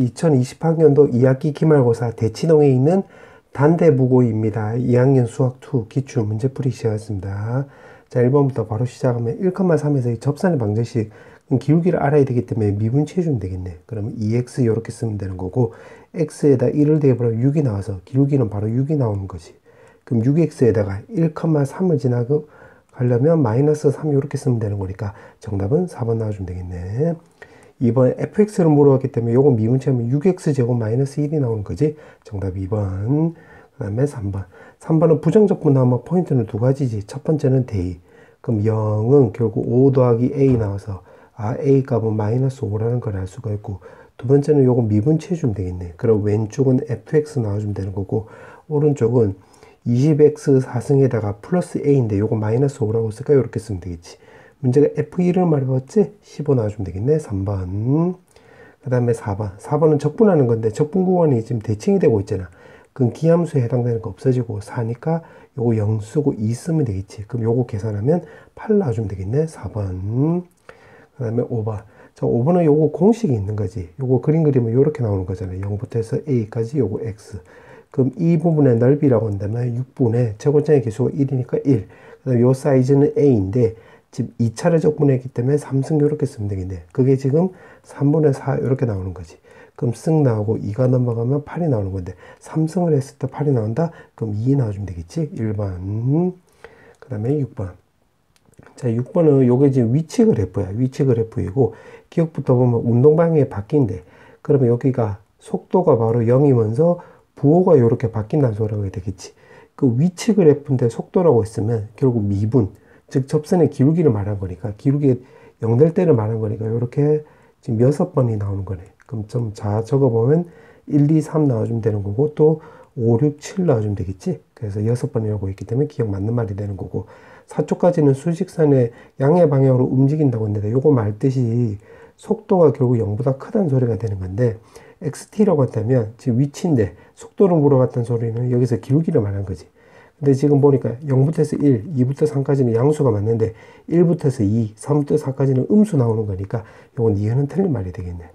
2020학년도 2학기 기말고사 대치동에 있는 단대부고입니다. 2학년 수학2 기출 문제풀이 시작했습니다. 자, 1번부터 바로 시작하면 1,3에서 이 접선의 방정식 기울기를 알아야 되기 때문에 미분치해 주면 되겠네. 그러면 2x 이렇게 쓰면 되는 거고, x에다 1을 대입하면 6이 나와서 기울기는 바로 6이 나오는 거지. 그럼 6x에다가 1,3을 지나가려면 마이너스 3 이렇게 쓰면 되는 거니까 정답은 4번 나와주면 되겠네. 2번 fx를 물어봤기 때문에 요거 미분치하면 6x제곱 마이너스 1이 나오는 거지. 정답 2번. 그 다음에 3번. 3번은 부정적분 나오면 포인트는 두 가지지. 첫 번째는 대입. 그럼 0은 결국 5 더하기 a 나와서 a 값은 마이너스 5라는 걸 알 수가 있고, 두 번째는 요거 미분치해주면 되겠네. 그럼 왼쪽은 fx 나와주면 되는 거고, 오른쪽은 20x 4승에다가 플러스 a인데 요거 마이너스 5라고 쓸까? 이렇게 쓰면 되겠지. 문제가 F1을 말해봤지? 15 나와주면 되겠네. 3번. 그 다음에 4번. 4번은 적분하는 건데 적분 구간이 지금 대칭이 되고 있잖아. 그럼 기함수에 해당되는 거 없어지고 4니까 요거 0 쓰고 2 쓰면 되겠지. 그럼 요거 계산하면 8 나와주면 되겠네. 4번. 그 다음에 5번. 자, 5번은 요거 공식이 있는 거지. 요거 그림 그리면 요렇게 나오는 거잖아요. 0부터 해서 a까지 요거 x. 그럼 이 부분의 넓이라고 한다면 6분의 제곱장의 개수가 1이니까 1. 그 다음에 요 사이즈는 a인데 지금 2차를 적분했기 때문에 3승 이렇게 쓰면 되겠네. 그게 지금 3분의 4 이렇게 나오는 거지. 그럼 승 나오고 2가 넘어가면 8이 나오는 건데 3승을 했을 때 8이 나온다? 그럼 2 나와주면 되겠지. 1번. 그 다음에 6번. 자, 6번은 요게 지금 위치 그래프야. 위치 그래프이고 기억부터 보면 운동 방향이 바뀐대. 그러면 여기가 속도가 바로 0이면서 부호가 이렇게 바뀐다는 소리가 되겠지. 그 위치 그래프인데 속도라고 했으면 결국 미분, 즉 접선의 기울기를 말한 거니까, 기울기 0 될 때를 말한 거니까 이렇게 지금 6번이 나오는 거네. 그럼 좀 자 적어보면 1, 2, 3 나와주면 되는 거고, 또 5, 6, 7 나와주면 되겠지. 그래서 6번이라고 했기 때문에 기억 맞는 말이 되는 거고, 4초까지는 수직선의 양의 방향으로 움직인다고 했는데 요거 말뜻이 속도가 결국 0보다 크다는 소리가 되는 건데, XT라고 했다면 지금 위치인데 속도를 물어봤던 소리는 여기서 기울기를 말한 거지. 근데 지금 보니까 0부터 해서 1, 2부터 3까지는 양수가 맞는데 1부터 해서 2, 3부터 4까지는 음수 나오는 거니까 요건 니은은 틀린 말이 되겠네.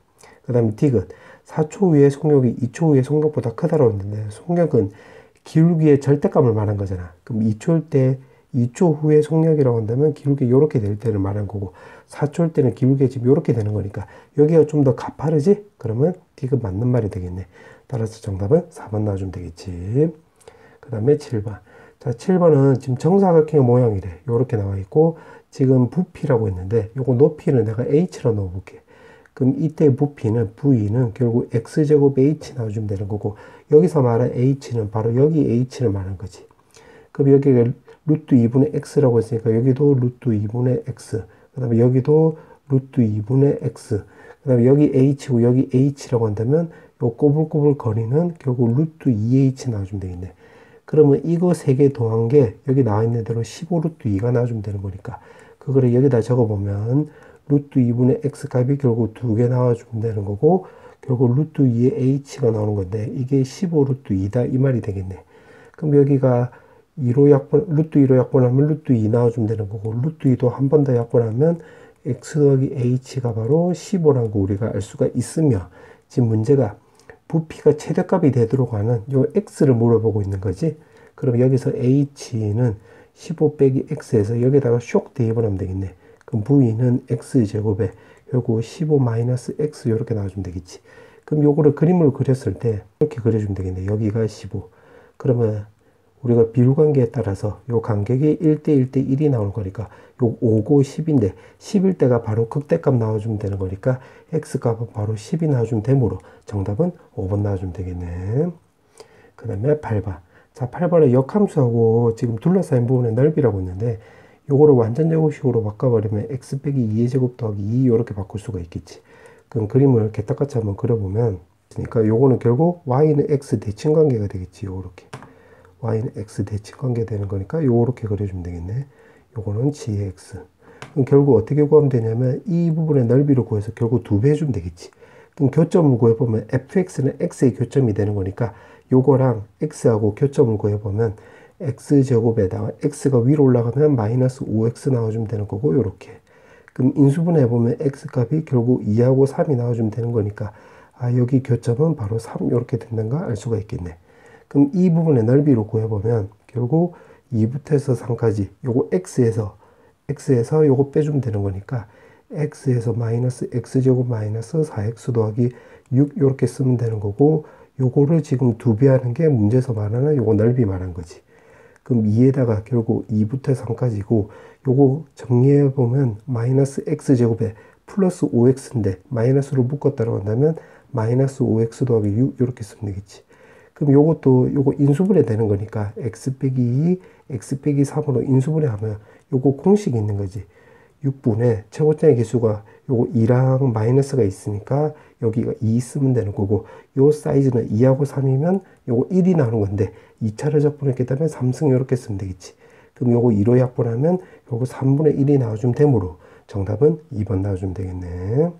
그 다음에 디귿. 4초 후에 속력이 2초 후에 속력보다 크다고 했는데 속력은 기울기의 절대값을 말한 거잖아. 그럼 2초일 때 2초 후에 속력이라고 한다면 기울기 이렇게 될 때를 말한 거고, 4초일 때는 기울기가 지금 이렇게 되는 거니까 여기가 좀 더 가파르지? 그러면 디귿 맞는 말이 되겠네. 따라서 정답은 4번 나와주면 되겠지. 그 다음에 7번. 자, 7번은 지금 정사각형의 모양이래. 요렇게 나와 있고, 지금 부피라고 했는데, 요거 높이를 내가 h로 넣어볼게. 그럼 이때 부피는, v는 결국 x제곱 h 나와주면 되는 거고, 여기서 말한 h는 바로 여기 h를 말한 거지. 그럼 여기가 루트 2분의 x라고 했으니까, 여기도 루트 2분의 x. 그 다음에 여기도 루트 2분의 x. 그 다음에 여기 h고 여기 h라고 한다면, 요 꼬불꼬불 거리는 결국 루트 2h 나와주면 되겠네. 그러면 이거 3개 더한 게 여기 나와 있는 대로 15 루트 2가 나와주면 되는 거니까 그거를 여기다 적어보면 루트 2분의 x 값이 결국 2개 나와주면 되는 거고, 결국 루트 2의 h가 나오는 건데 이게 15 루트 2다 이 말이 되겠네. 그럼 여기가 2로 약분, 루트 2로 약분하면 루트 2 나와주면 되는 거고, 루트 2도 한 번 더 약분하면 x 더하기 h가 바로 15라는 거 우리가 알 수가 있으며, 지금 문제가 부피가 최대값이 되도록 하는 요 x를 물어보고 있는 거지. 그럼 여기서 h는 15 빼기 x에서 여기다가 쇽 대입을 하면 되겠네. 그럼 v는 x제곱에 결국 15 마이너스 x 이렇게 나와주면 되겠지. 그럼 요거를 그림을 그렸을 때 이렇게 그려주면 되겠네. 여기가 15. 그러면 우리가 비율관계에 따라서 요 간격이 1대 1대 1이 나오는 거니까 요 5고 10인데 10일 때가 바로 극대값 나와주면 되는 거니까 x값은 바로 10이 나와주면 되므로 정답은 5번 나와주면 되겠네. 그 다음에 8번. 자, 8번에 역함수하고 지금 둘러싸인 부분의 넓이라고 있는데 요거를 완전 제곱식으로 바꿔버리면 x 빼기 2의 제곱 더하기 2 이렇게 바꿀 수가 있겠지. 그럼 그림을 개떡같이 한번 그려보면, 그러니까 요거는 결국 y는 x 대칭 관계가 되겠지. 요렇게 y는 x 대칭 관계 되는 거니까 요렇게 그려주면 되겠네. 요거는 gx. 그럼 결국 어떻게 구하면 되냐면 이 부분의 넓이를 구해서 결국 2배 해주면 되겠지. 그럼 교점을 구해보면 fx는 x의 교점이 되는 거니까 요거랑 x하고 교점을 구해보면 x제곱에다가 x가 위로 올라가면 마이너스 5x 나와주면 되는 거고, 요렇게. 그럼 인수분해 해보면 x값이 결국 2하고 3이 나와주면 되는 거니까 아, 여기 교점은 바로 3 이렇게 된다는 걸 알 수가 있겠네. 그럼 이 부분의 넓이로 구해보면 결국 2부터 해서 3까지 요거 x에서 요거 빼주면 되는 거니까 x에서 마이너스 x제곱 마이너스 4x 더하기 6 이렇게 쓰면 되는 거고, 요거를 지금 2배 하는 게 문제에서 말하는 요거 넓이 말한 거지. 그럼 2에다가 결국 2부터 3까지고, 요거 정리해보면 마이너스 x제곱에 플러스 5x인데 마이너스로 묶었다고 한다면 마이너스 5x 더하기 6 이렇게 쓰면 되겠지. 그럼 요것도 요거 인수분해 되는 거니까 x 빼기 2, x 빼기 3으로 인수분해하면 요거 공식이 있는 거지. 6분의 최고점의 개수가 요거 2랑 마이너스가 있으니까 여기가 2 쓰면 되는 거고, 요 사이즈는 2하고 3이면 요거 1이 나오는 건데 2차를 적분했기 때문에 3승 이렇게 쓰면 되겠지. 그럼 요거 2로 약분하면 요거 3분의 1이 나와주면 되므로 정답은 2번 나와주면 되겠네.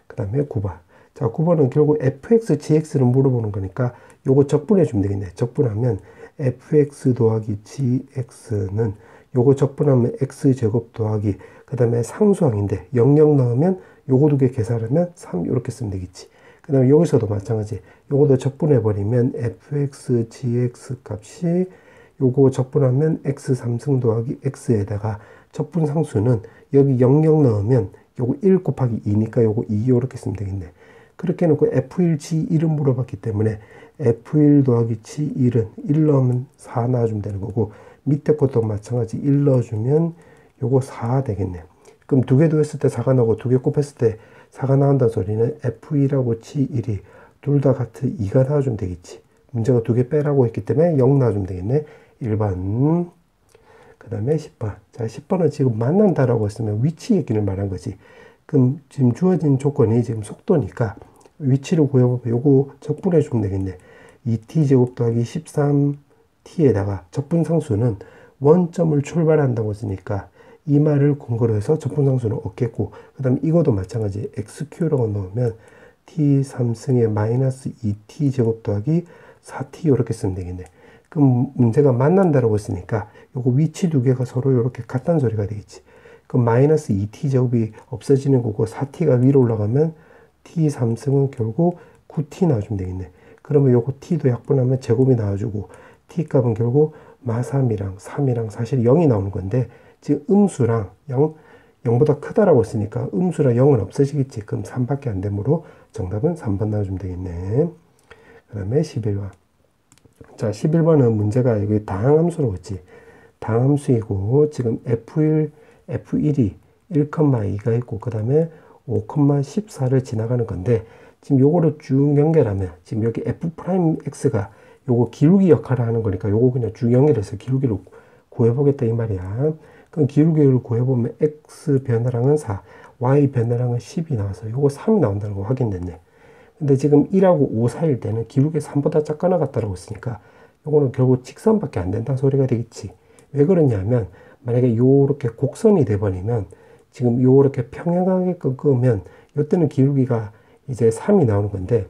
그 다음에 9번. 자, 9번은 결국 fx, gx를 물어보는 거니까 요거 적분해 주면 되겠네. 적분하면 fx 더하기 gx는 요거 적분하면 x제곱 더하기 그 다음에 상수항인데 00 넣으면 요거 두 개 계산하면 3 이렇게 쓰면 되겠지. 그 다음에 여기서도 마찬가지. 요거도 적분해 버리면 fx, gx 값이 요거 적분하면 x 3승 더하기 x에다가 적분 상수는 여기 00 넣으면 요거 1 곱하기 2니까 요거 2 이렇게 쓰면 되겠네. 그렇게 해놓고 f1, g1은 물어봤기 때문에 f1 더하기 g1은 1 넣으면 4 나와주면 되는 거고, 밑에 것도 마찬가지 1 넣어주면 요거 4 되겠네. 그럼 두 개 더했을 때 4가 나오고 두 개 곱했을 때 4가 나온다는 소리는 f1하고 g1이 둘 다 같은 2가 나와주면 되겠지. 문제가 두 개 빼라고 했기 때문에 0 나와주면 되겠네. 1번. 그 다음에 10번. 자, 10번은 지금 만난다라고 했으면 위치 얘기를 말한 거지. 그럼 지금 주어진 조건이 지금 속도니까 위치를 구해보면 요거 적분해 주면 되겠네. 2t제곱 더하기 13t에다가 적분상수는 원점을 출발한다고 했으니까 이 말을 근거로 해서 적분상수는 없겠고, 그 다음에 이것도 마찬가지 xq라고 넣으면 t 3승에 마이너스 2t제곱 더하기 4t 이렇게 쓰면 되겠네. 그럼 문제가 만난다라고 했으니까 요거 위치 두 개가 서로 이렇게 같다는 소리가 되겠지. 그럼 마이너스 2t제곱이 없어지는 거고 4t가 위로 올라가면 t 3승은 결국 9t 나와주면 되겠네. 그러면 요거 t도 약분하면 제곱이 나와주고 t 값은 결국 마3이랑 3이랑 사실 0이 나오는 건데, 지금 음수랑 0보다 크다라고 했으니까 음수랑 0은 없어지겠지. 그럼 3밖에 안 되므로 정답은 3번 나와주면 되겠네. 그 다음에 11번. 자, 11번은 문제가 여기 다항함수라고 했지. 다항함수이고 지금 F1이 1,2가 있고 그 다음에 5,14를 지나가는 건데, 지금 요거를 쭉 연결하면 지금 여기 F'X가 요거 기울기 역할을 하는 거니까 요거 그냥 쭉 연결해서 기울기를 구해보겠다 이 말이야. 그럼 기울기를 구해보면 X 변화량은 4, Y 변화량은 10이 나와서 요거 3이 나온다는 거 확인됐네. 근데 지금 1하고 5 사이일 때는 기울기 3보다 작게 나갔다고 했으니까 요거는 결국 직선밖에 안 된다는 소리가 되겠지. 왜 그러냐면 만약에 요렇게 곡선이 돼버리면 지금 요렇게 평행하게 끄면 요때는 기울기가 이제 3이 나오는 건데,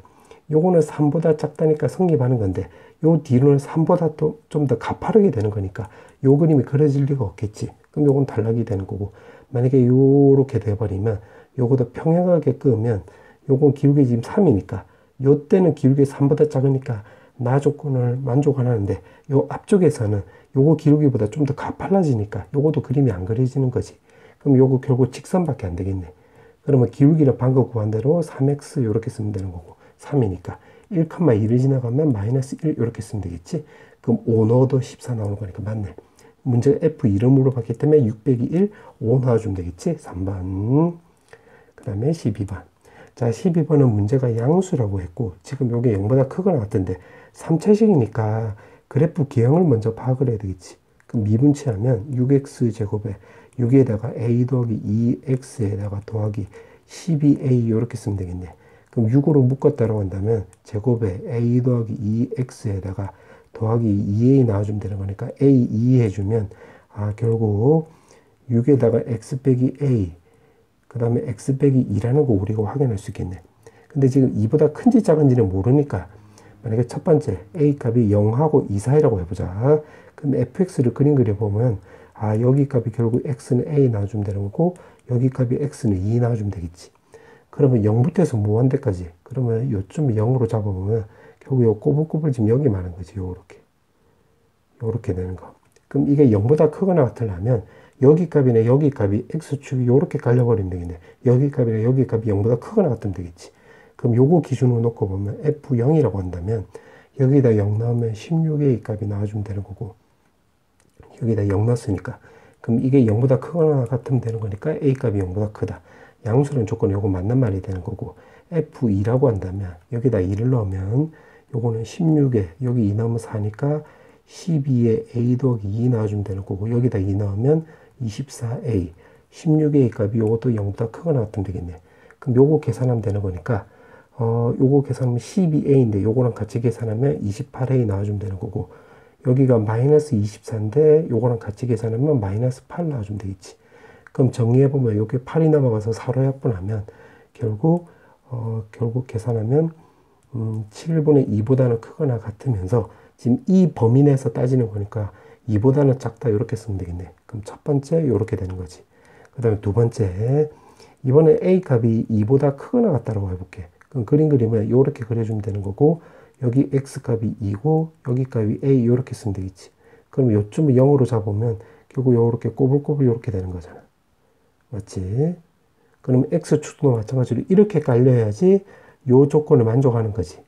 요거는 3보다 작다니까 성립하는 건데 요 뒤로는 3보다 또 좀 더 가파르게 되는 거니까 요 그림이 그려질 리가 없겠지. 그럼 요건 단락이 되는 거고, 만약에 요렇게 돼버리면 요거도 평행하게 끄면 요건 기울기 지금 3이니까 요때는 기울기 3보다 작으니까 나 조건을 만족하는데 요 앞쪽에서는 요거 기울기보다 좀 더 가팔라지니까 요것도 그림이 안 그려지는 거지. 그럼 요거 결국 직선밖에 안 되겠네. 그러면 기울기는 방금 구한 대로 3x 요렇게 쓰면 되는 거고 3이니까 1,2를 지나가면 마이너스 1 요렇게 쓰면 되겠지. 그럼 5 넣어도 14 나오는 거니까 맞네. 문제가 F2를 물어봤기 때문에 6 빼기 1, 5 넣어주면 되겠지. 3번. 그 다음에 12번. 자, 12번은 문제가 양수라고 했고 지금 요게 0보다 크거 나왔던데 3차식이니까 그래프 기형을 먼저 파악을 해야 되겠지. 그럼 미분치하면 6x제곱에 6에다가 a 더하기 2x에다가 더하기 12a 이렇게 쓰면 되겠네. 그럼 6으로 묶었다고 한다면 제곱에 a 더하기 2x에다가 더하기 2a 나와주면 되는 거니까 a 2 해주면 결국 6에다가 x 빼기 a 그 다음에 x 빼기 2라는 거 우리가 확인할 수 있겠네. 근데 지금 2보다 큰지 작은지는 모르니까 만약에 첫 번째 a 값이 0하고 2 사이라고 해보자. 그럼 fx를 그림 그려보면 여기 값이 결국 x는 a 나와주면 되는 거고 여기 값이 x는 2 나와주면 되겠지. 그러면 0부터 해서 무한대까지. 그러면 요쯤 0으로 잡아보면 결국 요 꼬불꼬불 지금 여기 많은 거지. 요렇게 되는 거. 그럼 이게 0보다 크거나 같으려면 여기 값이나 여기 값이 x축이 요렇게 갈려버리면 되겠네. 여기 값이나 여기 값이 0보다 크거나 같으면 되겠지. 그럼 요거 기준으로 놓고 보면 f0이라고 한다면 여기다 0 넣으면 16a 값이 나와주면 되는 거고, 여기다 0 넣었으니까 그럼 이게 0보다 크거나 같으면 되는 거니까 a 값이 0보다 크다. 양수는 조건이 요거 맞는 말이 되는 거고, f2라고 한다면 여기다 2를 넣으면 요거는 16에 여기 2 넣으면 4니까 12에 a 더하기 2 나와주면 되는 거고, 여기다 2 넣으면 24a, 16a 값이 요것도 0보다 크거나 같으면 되겠네. 그럼 요거 계산하면 되는 거니까 요거 계산하면 12a인데 요거랑 같이 계산하면 28a 나와주면 되는 거고, 여기가 마이너스 24인데 요거랑 같이 계산하면 마이너스 8 나와주면 되겠지. 그럼 정리해보면 여기 8이 넘어가서 4로 약분하면 결국 계산하면 7분의 2보다는 크거나 같으면서 지금 이 범위 내에서 따지는 거니까 2보다는 작다 이렇게 쓰면 되겠네. 그럼 첫 번째 이렇게 되는 거지. 그 다음에 두 번째, 이번에 a 값이 2보다 크거나 같다라고 해볼게. 그럼 그림 그리면 이렇게 그려주면 되는 거고, 여기 x 값이 2고 여기 값이 a 이렇게 쓰면 되겠지. 그럼 요쯤을 0으로 잡으면 결국 이렇게 꼬불꼬불 이렇게 되는 거잖아. 맞지? 그럼 x축도 마찬가지로 이렇게 깔려야지 요 조건을 만족하는 거지.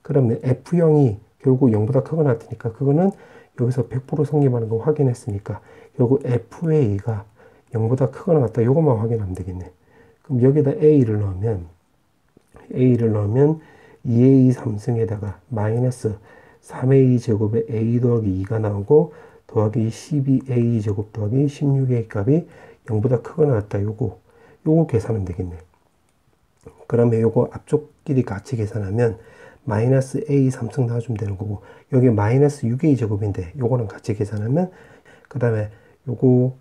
그러면 f0이 결국 0보다 크거나 같으니까 그거는 여기서 100% 성립하는 거 확인했으니까 결국 fa가 0보다 크거나 같다. 요것만 확인하면 되겠네. 그럼 여기다 a를 넣으면 2a 3승에다가 마이너스 3a 제곱에 a 더하기 2가 나오고 더하기 12a 제곱 더하기 16a 값이 0보다 크거나 같다. 요거 계산하면 되겠네. 그러면 요거 앞쪽끼리 같이 계산하면 마이너스 a 3승 나와주면 되는 거고, 여기 마이너스 6a 제곱인데 요거랑 같이 계산하면 그 다음에 요거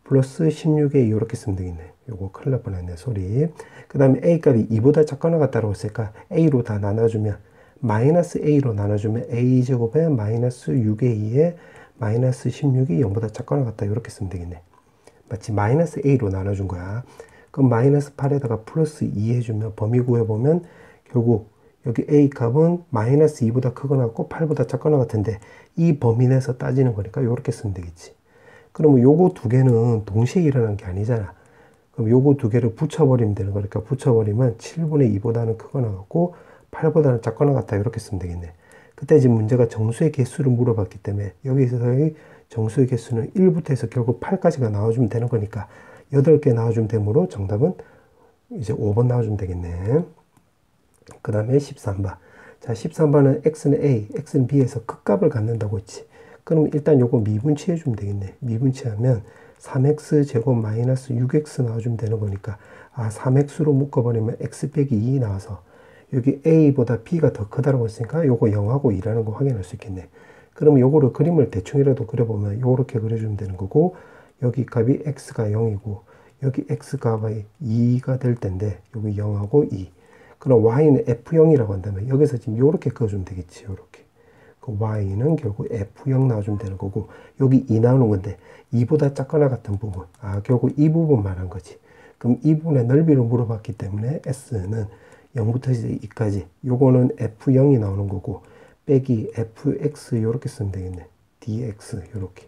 플러스 16a 이렇게 쓰면 되겠네. 요거 큰일 날 뻔했네 소리. 그 다음에 a 값이 2보다 작거나 같다고 했으니까 a로 다 나눠주면 마이너스 a로 나눠주면 a 제곱에 마이너스 6a에 마이너스 16이 0보다 작거나 같다 이렇게 쓰면 되겠네. 마치 마이너스 a로 나눠준 거야. 그럼 마이너스 8에다가 플러스 2 해주면 범위 구해보면 결국 여기 a 값은 마이너스 2보다 크거나 같고 8보다 작거나 같은데 이 범위 내에서 따지는 거니까 이렇게 쓰면 되겠지. 그러면 요거 두 개는 동시에 일어나는 게 아니잖아. 그럼 요거 두 개를 붙여버리면 되는 거니까 붙여버리면 7분의 2보다는 크거나 같고 8보다는 작거나 같다 이렇게 쓰면 되겠네. 그때 지금 문제가 정수의 개수를 물어봤기 때문에 여기서의 정수의 개수는 1부터 해서 결국 8까지가 나와주면 되는 거니까 8개 나와주면 되므로 정답은 이제 5번 나와주면 되겠네. 그 다음에 13번. 자, 13번은 x는 a, x는 b에서 극값을 갖는다고 했지. 그럼 일단 요거 미분치해 주면 되겠네. 미분치하면 3x 제곱 마이너스 6x 나와주면 되는 거니까 3x로 묶어버리면 x 빼기 2 나와서 여기 a보다 b가 더 크다고 했으니까 요거 0하고 2라는 거 확인할 수 있겠네. 그러면 요거를 그림을 대충이라도 그려보면 요렇게 그려주면 되는 거고, 여기 값이 x가 0이고 여기 x 값이 2가 될 텐데 여기 0하고 2. 그럼 y는 f0이라고 한다면 여기서 지금 요렇게 그어주면 되겠지. 요렇게. 그 y는 결국 f0 나와주면 되는 거고, 여기 2 나오는 건데 2보다 작거나 같은 부분, 결국 이 부분 말한 거지. 그럼 이 부분의 넓이를 물어봤기 때문에 s는 0부터 이제 2까지, 요거는 f0이 나오는 거고 빼기 fx 요렇게 쓰면 되겠네. dx 요렇게.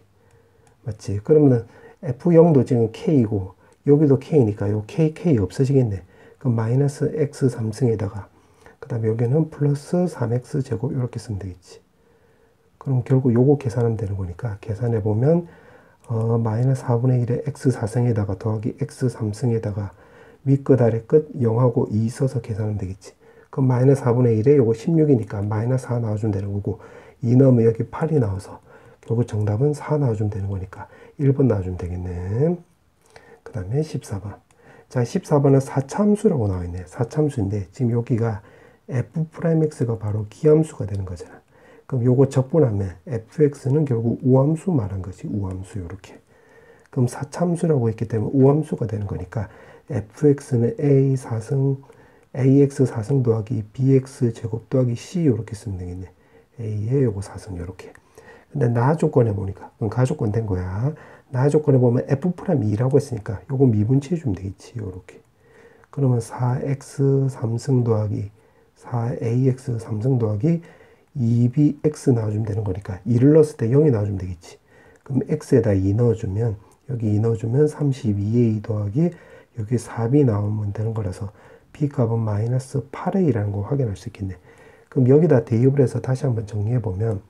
맞지? 그러면 f0도 지금 k이고 여기도 k니까 요 k 없어지겠네. 그럼 마이너스 x 3승에다가 그 다음에 여기는 플러스 3x 제곱 이렇게 쓰면 되겠지. 그럼 결국 요거 계산하면 되는 거니까 계산해보면 마이너스 4분의 1에 x 4승에다가 더하기 x 3승에다가 윗끝 아래끝 0하고 2 써서 계산하면 되겠지. 그럼 마이너스 4분의 1에 요거 16이니까 마이너스 4 나와주면 되는 거고, 2 넣으면 여기 8이 나와서 결국 정답은 4 나와주면 되는 거니까 1번 나와주면 되겠네. 그 다음에 14번. 자, 14번은 4차함수라고 나와 있네. 4차함수인데 지금 여기가 f'x가 바로 기함수가 되는 거잖아. 그럼 요거 적분하면 fx는 결국 우함수 말한 거지. 우함수 요렇게. 그럼 4차함수라고 했기 때문에 우함수가 되는 거니까 fx는 ax 4승 더하기 bx 제곱 더하기 c 요렇게 쓰면 되겠네. a에 요거 4승 요렇게. 근데 나 조건에 보니까 그럼 가조건 된 거야. 나 조건에 보면 f'2라고 했으니까 요거 미분치해 주면 되겠지. 요렇게. 그러면 4x 3승 더하기 4ax 3승 더하기 2bx 나와주면 되는 거니까 2를 넣었을 때 0이 나와주면 되겠지. 그럼 x에다 2 넣어주면 여기 2 넣어주면 32a 더하기 여기 4b 나오면 되는 거라서 b 값은 마이너스 8a라는 거 확인할 수 있겠네. 그럼 여기다 대입을 해서 다시 한번 정리해 보면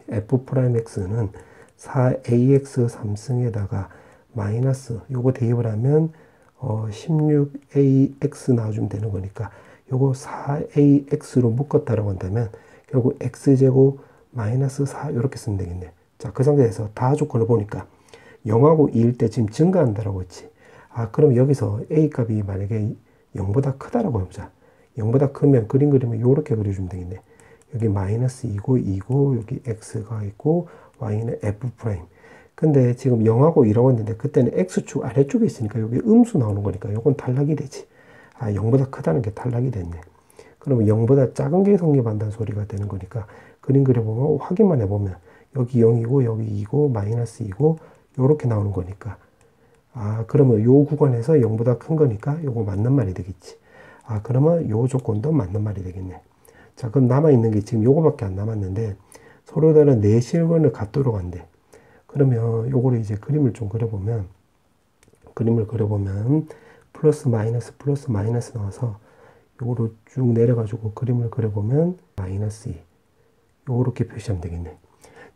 f'x는 4ax 3승에다가 마이너스 요거 대입을 하면 16ax 나와주면 되는 거니까 요거 4ax로 묶었다라고 한다면 결국 x제곱 마이너스 4 이렇게 쓰면 되겠네. 자, 그 상태에서 다 조건을 보니까 0하고 2일 때 지금 증가한다라고 했지. 아, 그럼 여기서 a 값이 만약에 0보다 크다라고 해보자. 0보다 크면 그림 그리면 요렇게 그려주면 되겠네. 여기 마이너스 2고 여기 x가 있고 y는 f 프라임. 근데 지금 0하고 2라고 했는데 그때는 x축 아래쪽에 있으니까 여기 음수 나오는 거니까 요건 탈락이 되지. 아, 0보다 크다는 게 탈락이 됐네. 그러면 0보다 작은 게 성립한다는 소리가 되는 거니까 그림 그려보면 확인만 해보면 여기 0이고 여기 2고 마이너스 2고 요렇게 나오는 거니까 아, 그러면 요 구간에서 0보다 큰 거니까 요거 맞는 말이 되겠지. 아, 그러면 요 조건도 맞는 말이 되겠네. 자, 그럼 남아있는 게 지금 요거밖에 안 남았는데 서로 다른 내실근을 갖도록 한대. 그러면 요거를 이제 그림을 그려보면 플러스 마이너스 나와서 요거로 쭉 내려가지고 그림을 그려보면 마이너스 2 요렇게 표시하면 되겠네.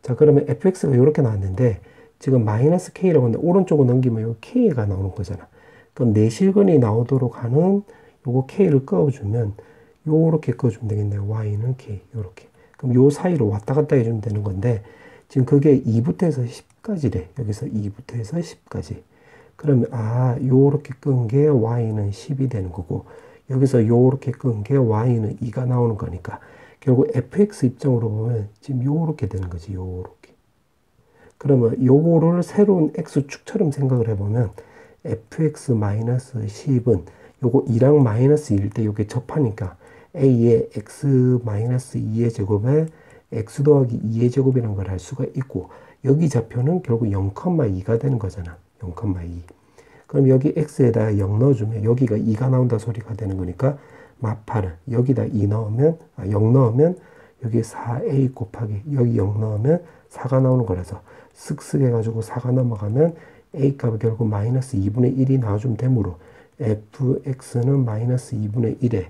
자, 그러면 fx가 요렇게 나왔는데 지금 마이너스 k라고 하는데 오른쪽으로 넘기면 요 k가 나오는 거잖아. 그럼 내실근이 나오도록 하는 요거 k를 그어주면 요렇게 그어주면 되겠네. y는 k 요렇게. 그럼 요 사이로 왔다 갔다 해주면 되는 건데 지금 그게 2부터 해서 10까지래. 여기서 2부터 해서 10까지. 그러면 아, 요렇게 끈 게 y는 10이 되는 거고 여기서 요렇게 끈 게 y는 2가 나오는 거니까 결국 fx 입장으로 보면 지금 요렇게 되는 거지. 요렇게. 그러면 요거를 새로운 x축처럼 생각을 해보면 fx-10은 요거 2랑 마이너스 1일 때 요게 접하니까 a의 x-2의 제곱에 x 더하기 2의 제곱이라는 걸 알 수가 있고 여기 좌표는 결국 0,2가 되는 거잖아. 0,2. 그럼 여기 x에다 0 넣어주면 여기가 2가 나온다 소리가 되는 거니까 마파는 여기다 2 넣으면 0 넣으면 여기 4a 곱하기 여기 0 넣으면 4가 나오는 거라서 쓱쓱 해가지고 4가 넘어가면 a 값이 결국 마이너스 2분의 1이 나와주면 되므로 fx는 마이너스 2분의 1에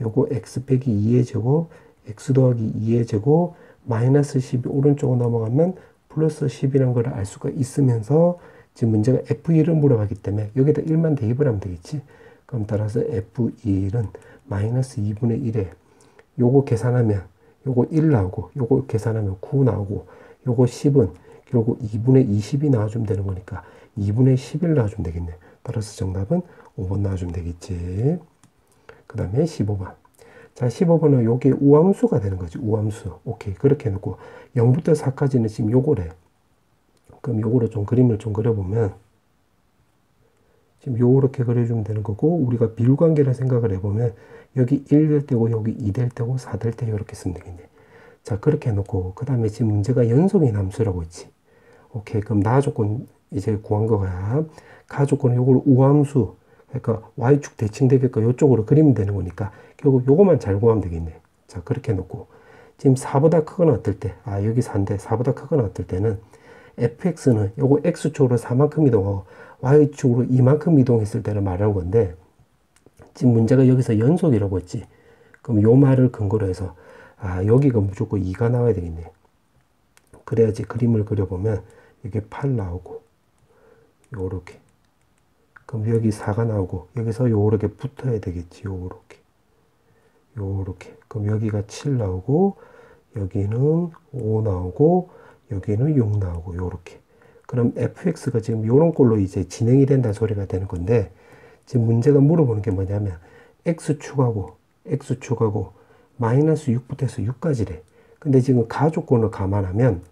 요거 x 빼기 2의 제곱 x 더하기 2의 제곱 마이너스 10이 오른쪽으로 넘어가면 플러스 10이라는 걸 알 수가 있으면서 지금 문제가 F1을 물어봤기 때문에 여기다 1만 대입을 하면 되겠지. 그럼 따라서 F1은 마이너스 2분의 1에 요거 계산하면 요거 1 나오고 요거 계산하면 9 나오고 요거 10은 결국 2분의 20이 나와주면 되는 거니까 2분의 11 나와주면 되겠네. 따라서 정답은 5번 나와주면 되겠지. 그 다음에 15번. 자, 15번은 요게 우함수가 되는 거지. 우함수. 오케이. 그렇게 해놓고 0부터 4까지는 지금 요거래. 그럼 요거를 그림을 그려보면 지금 요렇게 그려주면 되는 거고 우리가 비율관계를 생각을 해보면 여기 1 될 때고 여기 2 될 때고 4 될 때 이렇게 쓰면 되겠네. 자, 그렇게 해놓고 그 다음에 지금 문제가 연속인 함수라고 했지. 오케이. 그럼 나 조건 이제 구한 거야. 가 조건은 요걸 우함수 그러니까 y축 대칭 되게끔 요쪽으로 그리면 되는 거니까 결국 요거만 잘 구하면 되겠네. 자, 그렇게 해놓고 지금 4보다 크거나 어떨 때 여기 4인데 4보다 크거나 어떨 때는 fx는 요거 x축으로 4만큼 이동하고 y축으로 2만큼 이동했을 때를 말하는 건데 지금 문제가 여기서 연속이라고 했지. 그럼 요 말을 근거로 해서 여기가 무조건 2가 나와야 되겠네. 그래야지 그림을 그려보면 이게 8 나오고 요렇게 그럼 여기 4가 나오고 여기서 요렇게 붙어야 되겠지. 요렇게 그럼 여기가 7 나오고 여기는 5 나오고 여기는 6 나오고 요렇게. 그럼 fx가 지금 요런 꼴로 이제 진행이 된다 소리가 되는 건데 지금 문제가 물어보는 게 뭐냐면 x축하고 마이너스 6부터 해서 6까지래. 근데 지금 가조건을 감안하면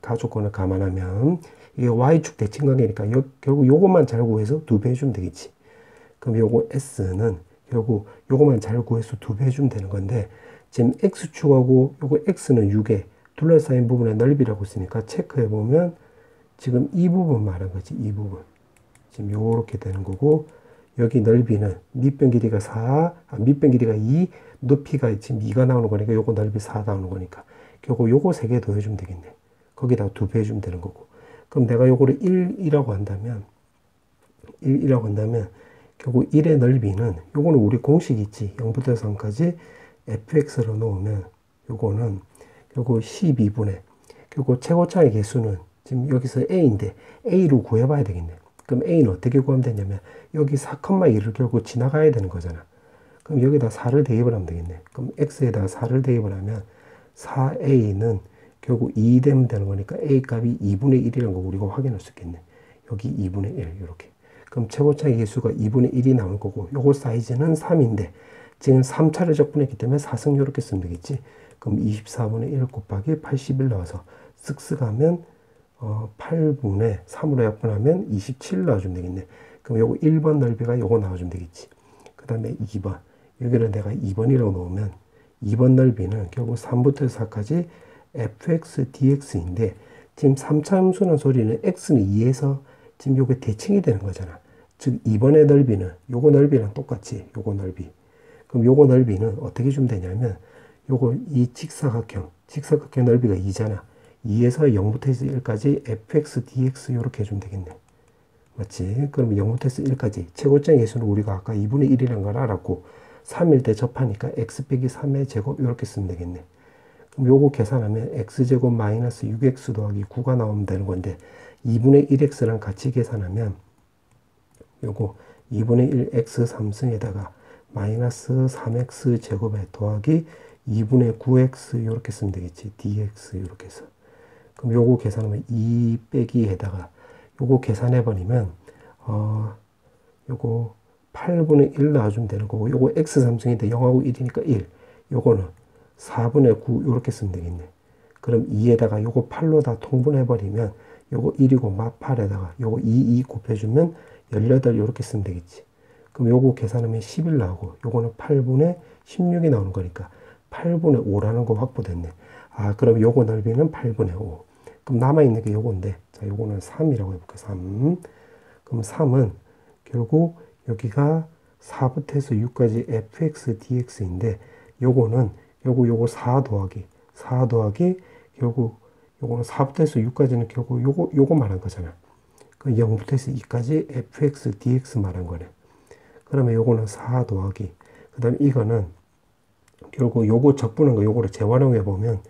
이게 y축 대칭관계니까 결국 요것만 잘 구해서 2배 해주면 되겠지. 그럼 요거 s는 결국 요것만 잘 구해서 2배 해주면 되는 건데 지금 x축하고 요거 x는 6에 둘러싸인 부분의 넓이라고 쓰니까 체크해보면 지금 이 부분 말한 거지. 이 부분. 지금 요렇게 되는 거고 여기 넓이는 밑변 길이가 4, 밑변 길이가 2, 높이가 지금 2가 나오는 거니까 요거 넓이 4 나오는 거니까 요거 3개 더해주면 되겠네. 거기다가 2배 해주면 되는 거고. 그럼 내가 요거를 1이라고 한다면 결국 1의 넓이는 요거는 우리 공식 있지. 0부터 3까지 fx로 놓으면 요거는 결국 12분의 결국 최고차의 개수는 지금 여기서 a인데 a로 구해봐야 되겠네. 그럼 a는 어떻게 구하면 되냐면 여기 4,2를 결국 지나가야 되는 거잖아. 그럼 여기다 4를 대입을 하면 되겠네. 그럼 x에다가 4를 대입을 하면 4a는 결국 2 되면 되는 거니까 a 값이 2분의 1이라는 거 우리가 확인할 수 있겠네. 여기 2분의 1 이렇게. 그럼 최고차의 개수가 2분의 1이 나올 거고 요거 사이즈는 3인데 지금 3차를 적분했기 때문에 4승 이렇게 쓰면 되겠지. 그럼 24분의 1 곱하기 81 나와서 쓱쓱 하면 8분의 3으로 약분하면 27 나와주면 되겠네. 그럼 요거 1번 넓이가 요거 나와주면 되겠지. 그 다음에 2번. 여기를 내가 2번이라고 놓으면 2번 넓이는 결국 3부터 4까지 fx dx인데 지금 3차 함수는 소리는 x는 2에서 지금 요게 대칭이 되는 거잖아. 즉 2번의 넓이는 요거 넓이랑 똑같지. 요거 넓이. 그럼 요거 넓이는 어떻게 주면 되냐면 요거 이 직사각형 넓이가 2잖아. 2에서 0부터 해서 1까지 fx dx 요렇게 해주면 되겠네. 맞지? 그러면 0부터 해서 1까지 최고점의 개수는 우리가 아까 2분의 1이라는 걸 알았고 3일 때 접하니까 x 빼기 3의 제곱 이렇게 쓰면 되겠네. 그럼 요거 계산하면 x제곱 마이너스 6x 더하기 9가 나오면 되는 건데 2분의 1x랑 같이 계산하면 요거 2분의 1 x 3승에다가 마이너스 3x 제곱에 더하기 2분의 9x 이렇게 쓰면 되겠지. dx 이렇게 해서. 그럼 요거 계산하면 2 빼기 에다가 요거 계산해버리면 요거 8분의 1 나와주면 되는 거고 요거 x 3승인데 0하고 1이니까 1. 요거는 4분의 9 이렇게 쓰면 되겠네. 그럼 2에다가 요거 8로 다 통분해버리면 요거 1이고 마 8에다가 요거 2 곱해주면 18 이렇게 쓰면 되겠지. 그럼 요거 계산하면 11 나오고 요거는 8분의 16이 나오는 거니까 8분의 5라는 거 확보됐네. 아, 그럼 요거 넓이는 8분의 5. 그럼 남아있는 게 요건데, 자, 요거는 3이라고 해볼게요. 3. 그럼 3은 결국 여기가 4부터 해서 6까지 fx dx인데, 요거는 요거 4 더하기 결국 요거는 4부터 해서 6까지는 결국 요거 말한 거잖아. 그 0부터 해서 2까지 fx dx 말한 거네. 그러면 요거는 4 더하기 그 다음에 이거는 결국 요거 적분한 거 요거를 재활용해 보면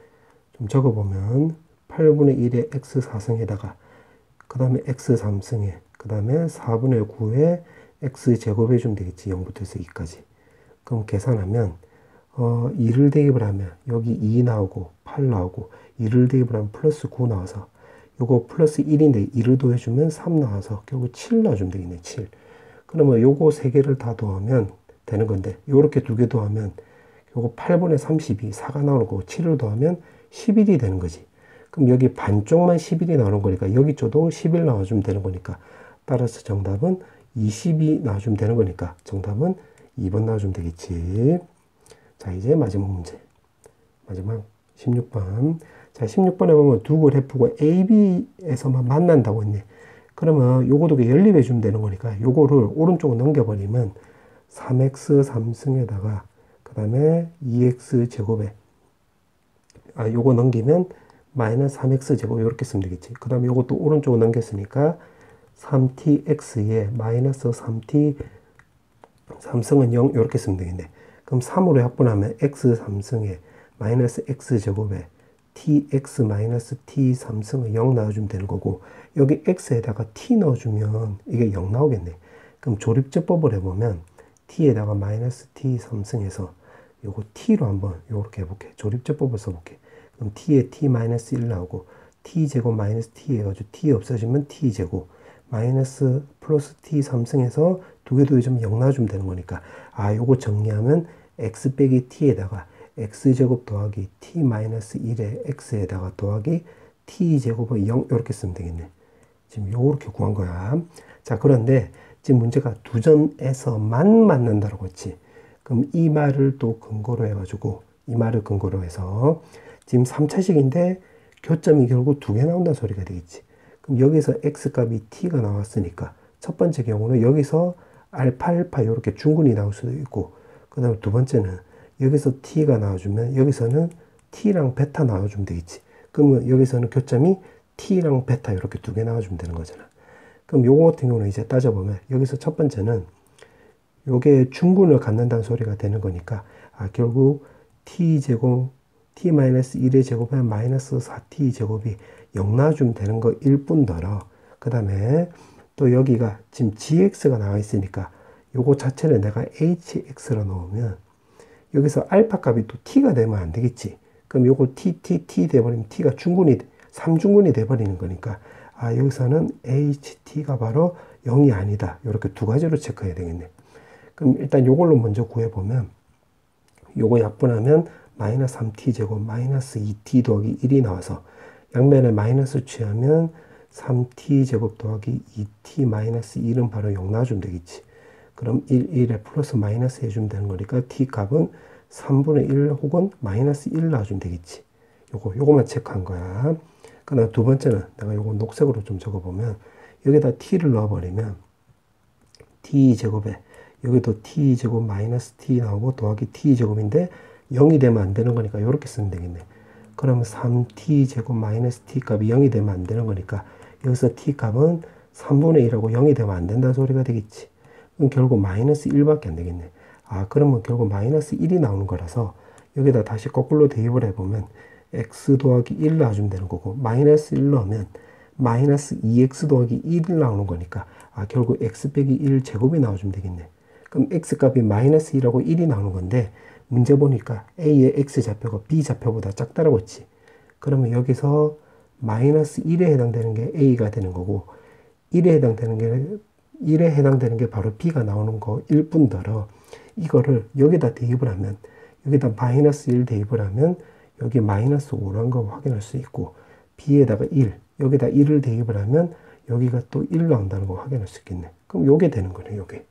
좀 적어 보면 8분의 1의 x 4승에다가 그 다음에 x 3승에 그 다음에 4분의 9에 x 제곱해 주면 되겠지. 0부터 해서 2까지. 그럼 계산하면 2를 대입을 하면 여기 2 나오고 8 나오고 2를 대입을 하면 플러스 9 나와서 요거 플러스 1인데 2를 더해주면 3 나와서 결국 7 넣어주면 되겠네. 7. 그러면 요거 3개를 다 더하면 되는 건데 요렇게 2개 더하면 요거 8분의 32 4가 나오는 거고 7을 더하면 11이 되는 거지. 그럼 여기 반쪽만 11이 나오는 거니까 여기 쪽도 11 나와주면 되는 거니까 따라서 정답은 20이 나와주면 되는 거니까 정답은 2번 나와주면 되겠지. 자, 이제 마지막 문제. 마지막 16번. 자, 16번에 보면 두 그래프가 AB에서만 만난다고 했네. 그러면 요거도 연립해 주면 되는 거니까 요거를 오른쪽으로 넘겨버리면 3x 3승에다가 그 다음에 2x 제곱에 요거 넘기면 마이너스 3x 제곱 이렇게 쓰면 되겠지. 그 다음에 요것도 오른쪽으로 넘겼으니까 3tx에 마이너스 3t 3승은 0 이렇게 쓰면 되겠네. 그럼 3으로 약분하면 x 3승에 마이너스 x 제곱에 tx 마이너스 t 3승은 0 넣어주면 되는 거고 여기 x에다가 t 넣어주면 이게 0 나오겠네. 그럼 조립제법을 해보면 t에다가 마이너스 t 3승에서 요거 t로 한번 요렇게 해볼게. 조립제법을 써볼게. 그럼 t에 t 마이너스 1 나오고 t 제곱 마이너스 t 해가지고 t 없어지면 t 제곱 마이너스 플러스 t 3승에서 두 개 더해주면 0 나와주면 되는 거니까 요거 정리하면 x 빼기 t에다가 x제곱 더하기 t 마이너스 1에 x에다가 더하기 t제곱은 0 이렇게 쓰면 되겠네. 지금 요렇게 구한 거야. 자, 그런데 지금 문제가 두 점에서만 만난다라고 했지. 그럼 이 말을 또 근거로 해가지고 이 말을 근거로 해서 지금 3차식인데 교점이 결국 두 개 나온다는 소리가 되겠지. 그럼 여기서 x값이 t가 나왔으니까 첫 번째 경우는 여기서 알파 알파 이렇게 중근이 나올 수도 있고, 그 다음에 두 번째는 여기서 t가 나와주면 여기서는 t랑 베타 나와주면 되겠지. 그러면 여기서는 교점이 t랑 베타 이렇게 두 개 나와주면 되는 거잖아. 그럼 요거 같은 경우는 이제 따져보면 여기서 첫 번째는 요게 중근을 갖는다는 소리가 되는 거니까, 결국 t제곱 t-1의 제곱에 마이너스 4t 제곱이 0 나와주면 되는 거일 뿐더러, 그 다음에 또 여기가 지금 gx가 나와 있으니까 요거 자체를 내가 hx로 넣으면 여기서 알파 값이 또 t가 되면 안 되겠지. 그럼 요거 t 돼버리면 t가 중근이 3중근이 돼버리는 거니까, 여기서는 ht가 바로 0이 아니다. 이렇게 두 가지로 체크해야 되겠네. 그럼 일단 요걸로 먼저 구해보면, 요거 약분하면 마이너스 3t 제곱 마이너스 2t 더하기 1이 나와서 양면에 마이너스 취하면 3t 제곱 더하기 2t 마이너스 1은 바로 0 나와주면 되겠지. 그럼 1에 플러스 마이너스 해주면 되는 거니까 t 값은 3분의 1 혹은 마이너스 1 나와주면 되겠지. 요거만 체크한 거야. 그 다음 두 번째는 내가 요거 녹색으로 좀 적어보면, 여기다 t를 넣어버리면 t 제곱에 여기도 t 제곱 마이너스 t 나오고 더하기 t 제곱인데 0이 되면 안 되는 거니까 이렇게 쓰면 되겠네. 그러면 3t 제곱 마이너스 t 값이 0이 되면 안 되는 거니까 여기서 t 값은 3분의 1하고 0이 되면 안 된다는 소리가 되겠지. 그럼 결국 마이너스 1밖에 안 되겠네. 그러면 결국 마이너스 1이 나오는 거라서 여기다 다시 거꾸로 대입을 해보면 x 더하기 1 나와주면 되는 거고, 마이너스 1 넣으면 마이너스 2x 더하기 1 나오는 거니까 결국 x 빼기 1 제곱이 나와주면 되겠네. 그럼 x 값이 마이너스 1하고 1이 나오는 건데, 문제 보니까 a의 x 좌표가 b 좌표보다 작다라고 했지. 그러면 여기서 마이너스 1에 해당되는 게 a가 되는 거고, 1에 해당되는 게 바로 b가 나오는 거일 뿐더러, 이거를 여기다 대입을 하면, 여기다 마이너스 1 대입을 하면 여기 마이너스 5라는 거 확인할 수 있고, b에다가 1, 여기다 1을 대입을 하면 여기가 또 1 나온다는 거 확인할 수 있겠네. 그럼 요게 되는 거네, 요게.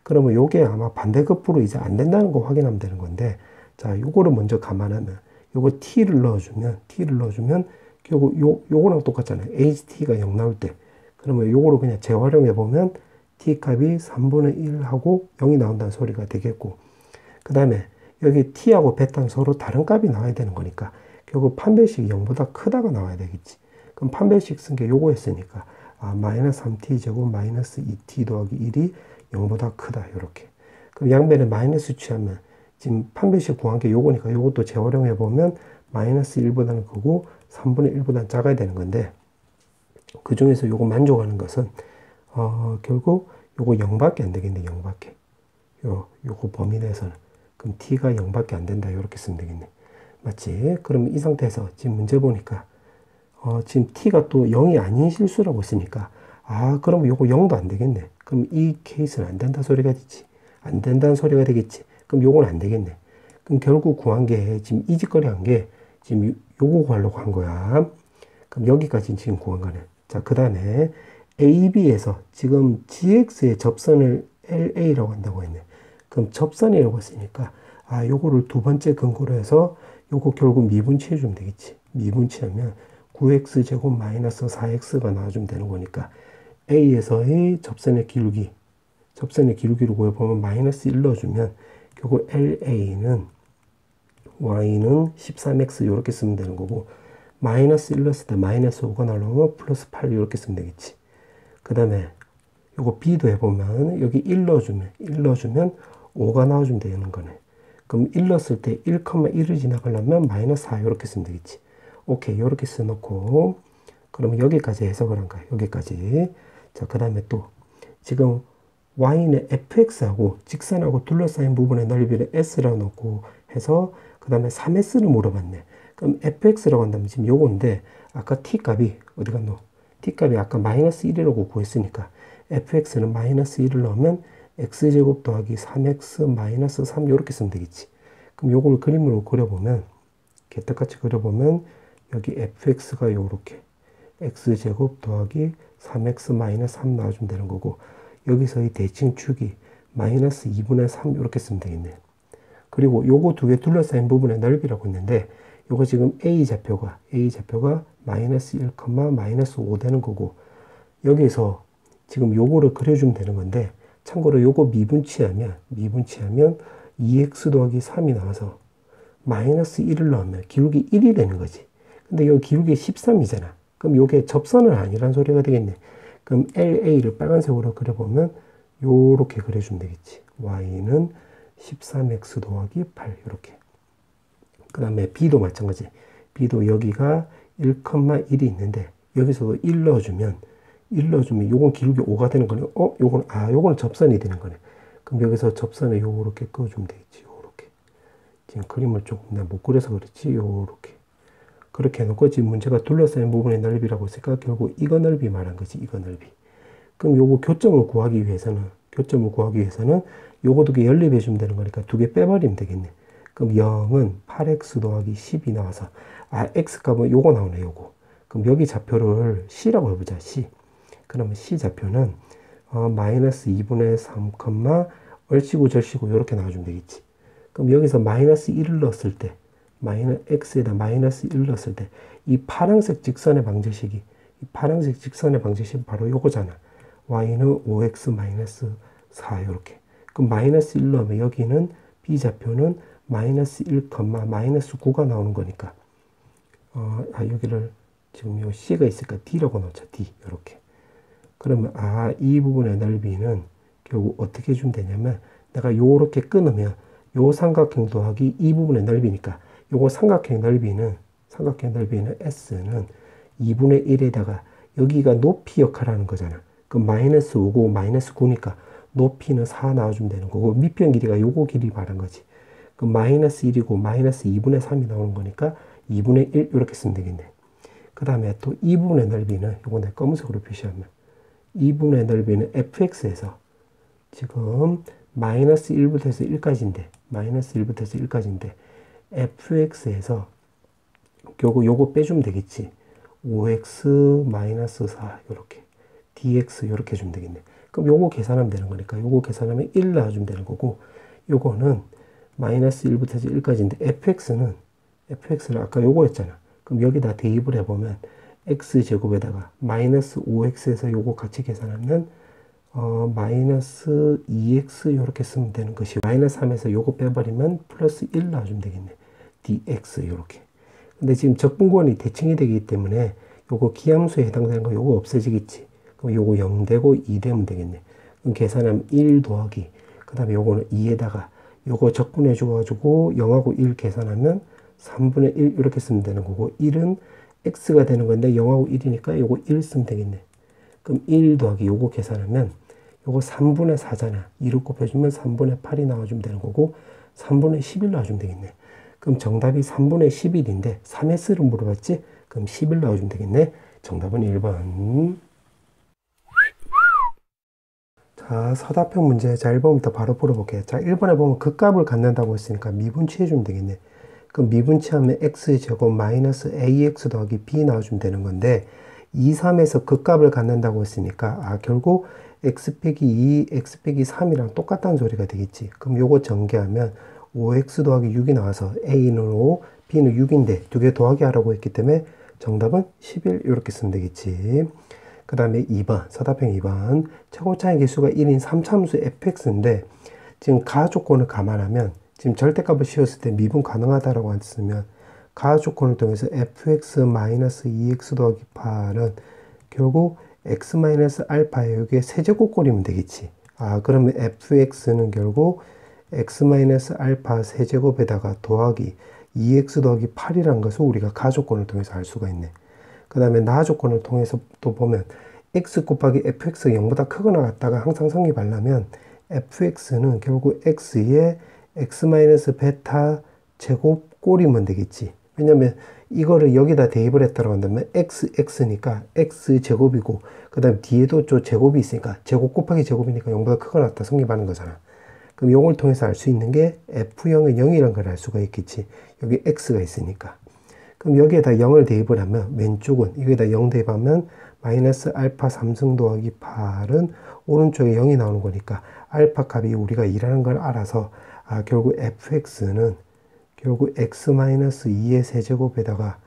그러면 요게 아마 반대급부로 이제 안 된다는 거 확인하면 되는 건데, 자, 요거를 먼저 감안하면, 요거 t를 넣어주면 결국 요거랑 똑같잖아요. ht가 0 나올 때. 그러면 요거를 그냥 재활용해 보면 t 값이 3분의 1하고 0이 나온다는 소리가 되겠고, 그 다음에 여기 t하고 베타는 서로 다른 값이 나와야 되는 거니까 결국 판별식이 0보다 크다가 나와야 되겠지. 그럼 판별식 쓴 게 요거였으니까 마이너스 3t 제곱 마이너스 2t 더하기 1이 0보다 크다, 요렇게. 그럼 양변에 마이너스 취하면 지금 판별식 구한 게 요거니까 요것도 재활용해 보면 마이너스 1보다는 크고 3분의 1보다는 작아야 되는 건데, 그 중에서 요거 만족하는 것은 결국 요거 0밖에 안 되겠네. 0밖에. 요거 범위 내에서는. 그럼 t가 0밖에 안 된다. 요렇게 쓰면 되겠네. 맞지? 그러면 이 상태에서 지금 문제 보니까 지금 t가 또 0이 아닌 실수라고 했으니까 그럼 요거 0도 안 되겠네. 그럼 이 케이스는 안 된다 소리가 되지. 안 된다는 소리가 되겠지. 그럼 요건 안 되겠네. 그럼 결국 구한 게 지금 이 짓거리 한 게 지금 요거 구하려고 한 거야. 그럼 여기까지 지금 구한 거네. 자, 그 다음에 AB에서 지금 GX의 접선을 LA라고 한다고 했네. 그럼 접선이라고 했으니까 요거를 두 번째 근거로 해서 요거 결국 미분치해 주면 되겠지. 미분치하면 9x제곱 마이너스 4x가 나와주면 되는 거니까 A에서의 접선의 기울기를 구해보면 마이너스 1 넣어주면 결국 LA는 Y는 13x 이렇게 쓰면 되는 거고, 마이너스 1 넣었을 때 마이너스 5가 나오면 플러스 8 이렇게 쓰면 되겠지. 그 다음에 요거 B도 해보면 여기 1 넣어주면 5가 나와주면 되는 거네. 그럼 1 넣었을 때 1,1을 지나가려면 마이너스 4 이렇게 쓰면 되겠지. 오케이, 이렇게 써놓고 그러면 여기까지 해석을 한 거야. 여기까지. 자, 그 다음에 또 지금 y는 fx하고 직선하고 둘러싸인 부분의 넓이를 s라고 놓고 해서 그 다음에 3s를 물어봤네. 그럼 fx라고 한다면 지금 요건데 아까 t값이 어디 갔노? t값이 아까 마이너스 1이라고 구했으니까 fx는 마이너스 1을 넣으면 x제곱 더하기 3x 마이너스 3 이렇게 쓰면 되겠지. 그럼 요걸 그림으로 그려보면 개떡같이 그려보면 여기 fx가 요렇게 x제곱 더하기 3x 마이너스 3 나와주면 되는 거고, 여기서 이 대칭축이 마이너스 2분의 3 이렇게 쓰면 되겠네. 그리고 요거 두 개 둘러싸인 부분의 넓이라고 했는데 요거 지금 A좌표가 마이너스 1, 마이너스 5 되는 거고, 여기서 지금 요거를 그려주면 되는 건데, 참고로 요거 미분치하면 2x 더하기 3이 나와서 마이너스 1을 넣으면 기울기 1이 되는 거지. 근데 요 기울기 13이잖아. 그럼 요게 접선은 아니란 소리가 되겠네. 그럼 LA를 빨간색으로 그려보면 요렇게 그려주면 되겠지. y는 13x 더하기 8 이렇게. 그 다음에 b도 마찬가지. b도 여기가 1,1이 있는데 여기서도 1 넣어주면 요건 기울기 5가 되는 거네. 요거는 접선이 되는 거네. 그럼 여기서 접선에 요렇게 그어주면 되겠지. 요렇게. 지금 그림을 조금 내가 못 그려서 그렇지. 요렇게. 그렇게 해놓고 지금 문제가 둘러싸인 부분의 넓이라고 했으니까 결국 이거 넓이 말한 거지. 이거 넓이. 그럼 요거 교점을 구하기 위해서는 요거 두 개 연립해 주면 되는 거니까 두 개 빼버리면 되겠네. 그럼 0은 8x 더하기 10이 나와서 x 값은 요거 나오네. 요거. 그럼 여기 좌표를 c라고 해보자. c. 그러면 c 좌표는 마이너스 2분의 3, 얼씨구 절씨구 이렇게 나와주면 되겠지. 그럼 여기서 마이너스 1을 넣었을 때 x에다 마이너스 1을 넣었을 때 이 파란색 직선의 방정식이 바로 요거잖아. y는 5x 마이너스 4 이렇게. 그럼 마이너스 1 넣으면 여기는 b 좌표는 마이너스 1, 마이너스 9가 나오는 거니까 여기를 지금 요 c가 있으니까 d라고 넣자. d 이렇게. 그러면 이 부분의 넓이는 결국 어떻게 해주면 되냐면 내가 요렇게 끊으면 요 삼각형 더하기 이 부분의 넓이니까 요거 삼각형 넓이는 s는 2분의 1에다가 여기가 높이 역할하는 거잖아. 그럼 마이너스 5고 마이너스 9니까 높이는 4 나와주면 되는 거고 밑변 길이가 요거 길이 말한 거지. 그럼 마이너스 1이고 마이너스 2분의 3이 나오는 거니까 2분의 1 이렇게 쓰면 되겠네. 그 다음에 또 이 부분의 넓이는 요거 내가 검은색으로 표시하면 이 부분의 넓이는 fx에서 지금 마이너스 1부터 해서 1까지인데 fx에서 요거 빼주면 되겠지. 5x 마이너스 4 요렇게 dx 요렇게 해주면 되겠네. 그럼 요거 계산하면 되는 거니까 요거 계산하면 1 나와주면 되는 거고 요거는 마이너스 1부터 해서 1까지인데 fx는 아까 요거였잖아. 그럼 여기다 대입을 해보면 x제곱에다가 마이너스 5x에서 요거 같이 계산하면 마이너스 2x 요렇게 쓰면 되는 것이 마이너스 3에서 요거 빼버리면 플러스 1 나와주면 되겠네. dx 요렇게. 근데 지금 적분구원이 대칭이 되기 때문에 요거 기함수에 해당되는 거 요거 없어지겠지. 그럼 요거 0 되고 2 되면 되겠네. 그럼 계산하면 1 더하기 그 다음에 요거는 2에다가 요거 적분해 줘가지고 0하고 1 계산하면 3분의 1 이렇게 쓰면 되는 거고 1은 x가 되는 건데 0하고 1이니까 요거 1 쓰면 되겠네. 그럼 1 더하기 요거 계산하면 요거 3분의 4잖아. 2를 곱해주면 3분의 8이 나와주면 되는 거고 3분의 11 나와주면 되겠네. 그럼 정답이 3분의 11인데 3S를 물어봤지? 그럼 11 나와주면 되겠네. 정답은 1번. 자, 서답형 문제. 자, 1번부터 바로 풀어볼게요. 자, 1번에 보면 그 값을 갖는다고 했으니까 미분치해주면 되겠네. 그럼 미분치하면 x제곱 마이너스 ax 더하기 b 나와주면 되는 건데 2, 3에서 그 값을 갖는다고 했으니까 결국 x 빼기 2, x 빼기 3이랑 똑같다는 소리가 되겠지. 그럼 요거 전개하면 5x 더하기 6이 나와서 a는 5, b는 6인데 두 개 더하기 하라고 했기 때문에 정답은 11 이렇게 쓰면 되겠지. 그 다음에 2번, 서답형 2번. 최고차의 개수가 1인 3차함수 fx인데 지금 가하 조건을 감안하면 지금 절대값을 씌웠을 때 미분 가능하다라고 했으면 가하 조건을 통해서 fx-2x 더하기 8은 결국 x-알파에 여기에 세제곱꼴이면 되겠지. 그러면 fx는 결국 x-알파 세제곱에다가 더하기 2x 더하기 8이라는 것을 우리가 가하 조건을 통해서 알 수가 있네. 그 다음에 나하 조건을 통해서 또 보면 x 곱하기 fx가 0보다 크거나 같다가 항상 성립하려면 fx는 결국 x의 x-베타 제곱 꼴이면 되겠지. 왜냐면 이거를 여기다 대입을 했다고 한다면 x니까 x제곱이고 그 다음에 뒤에도 또 제곱이 있으니까 제곱 곱하기 제곱이니까 0보다 크거나 같다 성립하는 거잖아. 그럼 이걸 통해서 알 수 있는 게 f0은 0이라는 걸 알 수가 있겠지. 여기 x가 있으니까. 그럼 여기에다 0을 대입을 하면 왼쪽은 여기에다 0 대입하면 마이너스 알파 3승 더하기 8은 오른쪽에 0이 나오는 거니까 알파 값이 우리가 2라는 걸 알아서 결국 fx는 결국 x-2의 세제곱에다가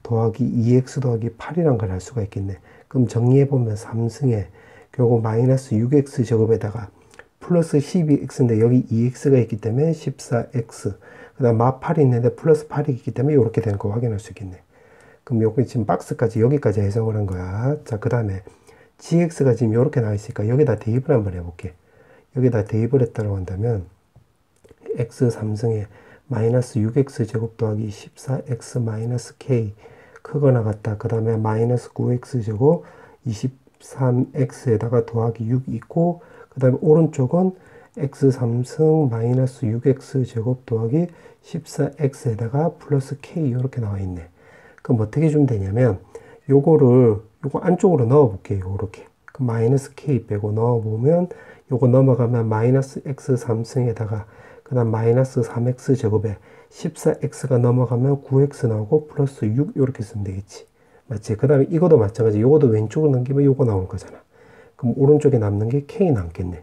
더하기 2x 더하기 8이란 걸 알 수가 있겠네. 그럼 정리해보면 3승에 결국 마이너스 6x 제곱에다가 플러스 12x인데 여기 2x가 있기 때문에 14x. 그 다음 마 8이 있는데 플러스 8이 있기 때문에 이렇게 되는 거 확인할 수 있겠네. 그럼 여기 지금 박스까지 여기까지 해석을 한 거야. 자, 그 다음에 gx가 지금 이렇게 나와 있으니까 여기다 대입을 한번 해볼게. 여기다 대입을 했다고 한다면 x 3승에 마이너스 6x 제곱 더하기 14x 마이너스 k 크거나 같다. 그 다음에 마이너스 9x 제곱 23x에다가 더하기 6 있고, 그 다음에 오른쪽은 x 3승 마이너스 6x 제곱 더하기 14x에다가 플러스 k 이렇게 나와 있네. 그럼 어떻게 주면 되냐면 요거 안쪽으로 넣어 볼게요. 요렇게. 그 마이너스 k 빼고 넣어 보면 요거 넘어가면 마이너스 x 3승에다가 그 다음 마이너스 3x 제곱에 14x가 넘어가면 9x 나오고 플러스 6 이렇게 쓰면 되겠지. 맞지? 그 다음에 이것도 마찬가지. 요것도 왼쪽으로 넘기면 요거 나올 거잖아. 그럼 오른쪽에 남는 게 k 남겠네.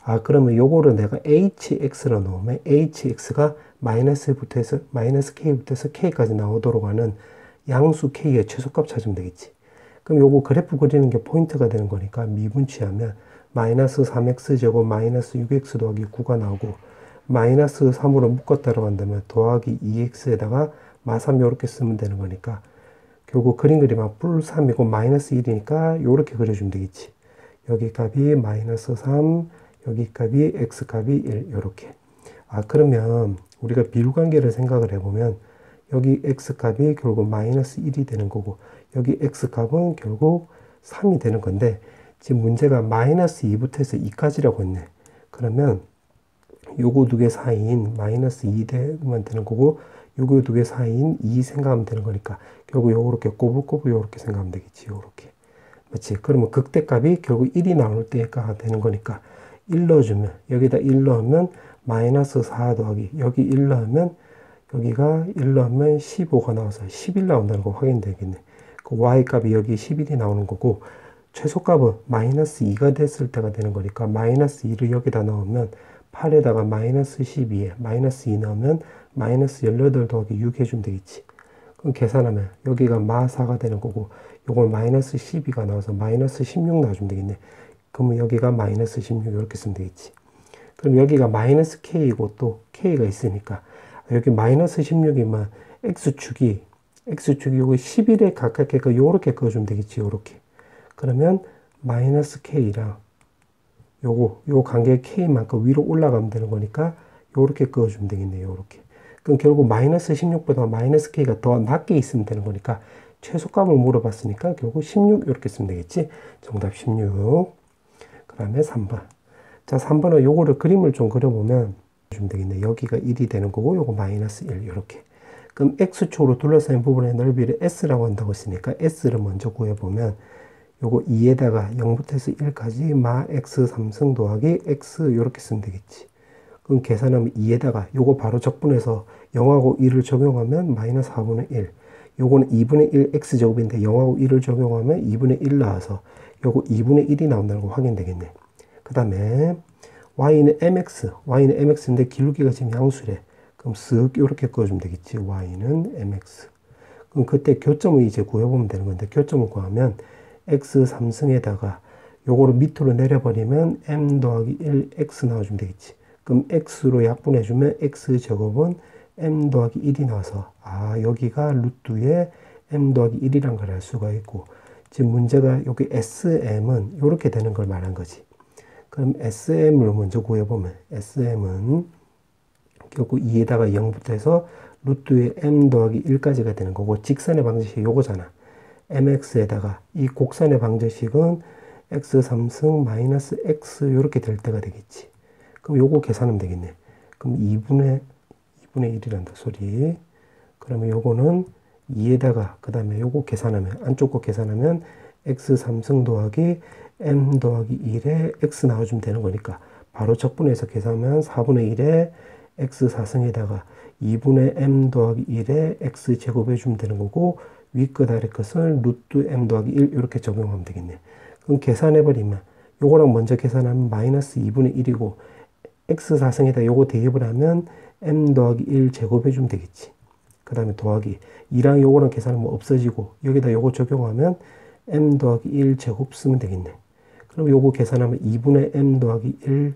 아, 그러면 요거를 내가 hx로 넣으면 hx가 마이너스부터 해서 마이너스 k부터 해서 k까지 나오도록 하는 양수 k의 최소값 찾으면 되겠지. 그럼 요거 그래프 그리는 게 포인트가 되는 거니까 미분 취하면 마이너스 3x 제곱 마이너스 6x 더하기 9가 나오고, 마이너스 3으로 묶었다고 한다면 더하기 2x에다가 마3 요렇게 쓰면 되는 거니까 결국 그림 그리면 뿔 3이고 마이너스 1이니까 요렇게 그려주면 되겠지. 여기 값이 마이너스 3, 여기 값이 x 값이 1 요렇게. 아, 그러면 우리가 비율관계를 생각을 해보면 여기 x 값이 결국 마이너스 1이 되는 거고 여기 x 값은 결국 3이 되는 건데, 지금 문제가 마이너스 2부터 해서 2까지라고 했네. 그러면 요거 두 개 사이인 마이너스 2 되면 되는 거고 요거 두 개 사이인 2 생각하면 되는 거니까 결국 요렇게 꼬불꼬불 요렇게 생각하면 되겠지. 요렇게. 맞지? 그러면 극대값이 결국 1이 나올 때가 되는 거니까 1 넣어주면 여기다 1 넣으면 마이너스 4 더하기 여기 1 넣으면 여기가 1 넣으면 15가 나와서 11 나온다는 거 확인되겠네. 그 y값이 여기 11이 나오는 거고 최소값은 마이너스 2가 됐을 때가 되는 거니까 마이너스 2를 여기다 넣으면 8에다가 마이너스 12에 마이너스 2 넣으면 마이너스 18 더하기 6 해주면 되겠지. 그럼 계산하면 여기가 마 4가 되는 거고 요걸 마이너스 12가 나와서 마이너스 16 나와주면 되겠네. 그러면 여기가 마이너스 16 이렇게 쓰면 되겠지. 그럼 여기가 마이너스 k이고 또 k가 있으니까 여기 마이너스 16이면 x축이 요거 11에 가깝게 요렇게 그어주면 되겠지. 요렇게. 그러면 마이너스 k랑 요 관계 k만큼 위로 올라가면 되는 거니까 요렇게 그어주면 되겠네요. 요렇게. 그럼 결국 마이너스 16보다 마이너스 k가 더 낮게 있으면 되는 거니까 최소값을 물어봤으니까 결국 16 이렇게 쓰면 되겠지. 정답 16. 그 다음에 3번. 자, 3번은 요거를 그림을 좀 그려보면 주면 되겠네. 여기가 1이 되는 거고 요거 마이너스 1 이렇게. 그럼 x축으로 둘러싸인 부분의 넓이를 s라고 한다고 했으니까 s를 먼저 구해보면 요거 2에다가 0부터 해서 1까지 마 x 3승 더하기 x 요렇게 쓰면 되겠지. 그럼 계산하면 2에다가 요거 바로 적분해서 0하고 1을 적용하면 마이너스 4분의 1. 요거는 2분의 1 x제곱인데 0하고 1을 적용하면 2분의 1 나와서 요거 2분의 1이 나온다는 거 확인되겠네. 그 다음에 y는 mx인데 기울기가 지금 양수래. 그럼 쓱 요렇게 그어주면 되겠지. y는 mx. 그럼 그때 교점을 이제 구해보면 되는 건데 교점을 구하면 x 3승에다가 요거를 밑으로 내려버리면 m 더하기 1 x 나와주면 되겠지. 그럼 x로 약분해주면 x 제곱은 m 더하기 1이 나와서 아 여기가 루트에 m 더하기 1이란 걸 알 수가 있고, 지금 문제가 여기 sm은 요렇게 되는 걸 말한 거지. 그럼 sm을 먼저 구해보면 sm은 결국 2에다가 0부터 해서 루트에 m 더하기 1까지가 되는 거고 직선의 방정식이 요거잖아. mx에다가 이 곡선의 방정식은 x 3승 마이너스 x 이렇게 될 때가 되겠지. 그럼 요거 계산하면 되겠네. 그럼 2분의 1이란다 소리. 그러면 요거는 2에다가 그 다음에 요거 계산하면 안쪽 거 계산하면 x 3승 더하기 m 더하기 1에 x 나와주면 되는 거니까 바로 적분해서 계산하면 4분의 1에 x 4승에다가 2분의 m 더하기 1에 x 제곱해주면 되는 거고 윗끝 아래 것을 루트 m 더하기 1 이렇게 적용하면 되겠네. 그럼 계산해버리면 요거랑 먼저 계산하면 마이너스 2분의 1이고 x 4승에다 요거 대입을 하면 m 더하기 1 제곱해주면 되겠지. 그 다음에 더하기 2랑 요거랑 계산하면 없어지고 여기다 요거 적용하면 m 더하기 1 제곱 쓰면 되겠네. 그럼 요거 계산하면 2분의 m 더하기 1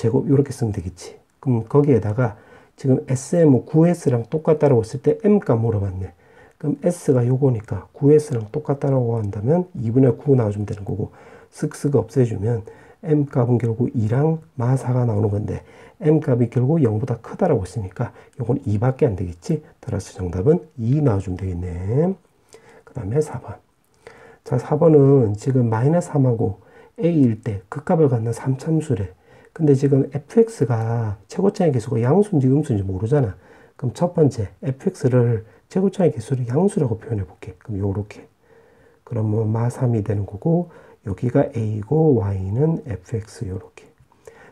제곱 이렇게 쓰면 되겠지. 그럼 거기에다가 지금 SM 9S랑 똑같다라고 했을 때 M값 물어봤네. 그럼 S가 요거니까 9S랑 똑같다라고 한다면 2분의 9 나와주면 되는 거고, 쓱쓱 없애주면 M값은 결국 2랑 마4가 나오는 건데, M값이 결국 0보다 크다라고 했으니까 요건 2밖에 안 되겠지. 따라서 정답은 2 나와주면 되겠네. 그 다음에 4번. 자, 4번은 지금 마이너스 3하고 A일 때 극값을 갖는 3참수래. 근데 지금 fx가 최고차의 개수가 양수인지 음수인지 모르잖아. 그럼 첫 번째 fx를 최고차의 개수를 양수라고 표현해 볼게. 그럼 요렇게. 그러면 마3이 되는 거고, 여기가 a고 y는 fx 요렇게.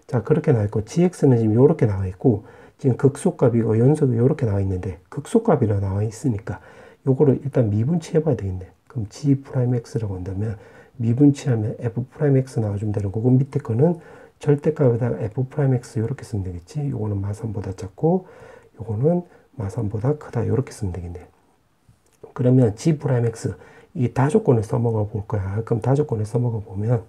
자, 그렇게 나와 있고, gx는 지금 요렇게 나와 있고, 지금 극소값이고 연속이 요렇게 나와 있는데, 극소값이라 나와 있으니까 요거를 일단 미분치해 봐야 되겠네. 그럼 g'x라고 한다면 미분치하면 f'x 나와주면 되는 거고, 밑에 거는 절대값에다가 f'x 이렇게 쓰면 되겠지. 요거는 마3보다 작고 요거는 마3보다 크다 이렇게 쓰면 되겠네. 그러면 g'x 이 다조건을 써먹어 볼 거야. 그럼 다조건을 써먹어 보면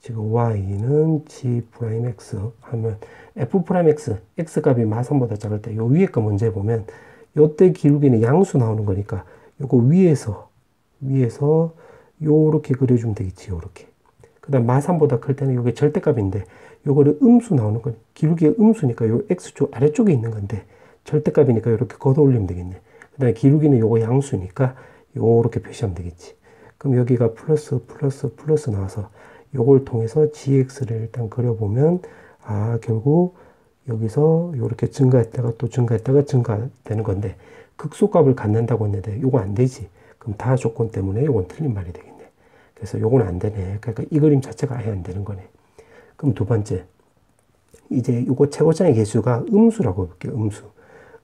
지금 y는 g'x 하면 f'x x값이 마3보다 작을 때 요 위에 거 먼저 해보면 요때 기울기는 양수 나오는 거니까 요거 위에서 요렇게 그려주면 되겠지. 요렇게. 그 다음 마3보다 클 때는 이게 절대값인데 요거를 음수 나오는 건 기울기가 음수니까 요 x축 아래쪽에 있는 건데 절대값이니까 이렇게 걷어 올리면 되겠네. 그 다음에 기울기는 요거 양수니까 요렇게 표시하면 되겠지. 그럼 여기가 플러스 나와서 요걸 통해서 gx를 일단 그려보면 결국 여기서 요렇게 증가했다가 또 증가했다가 증가되는 건데 극소값을 갖는다고 했는데 요거 안 되지. 그럼 다 조건 때문에 요건 틀린 말이 되겠네. 그래서 요건 안 되네. 그러니까 이 그림 자체가 아예 안 되는 거네. 그럼 두 번째. 이제 요거 최고차의 개수가 음수라고 해볼게요.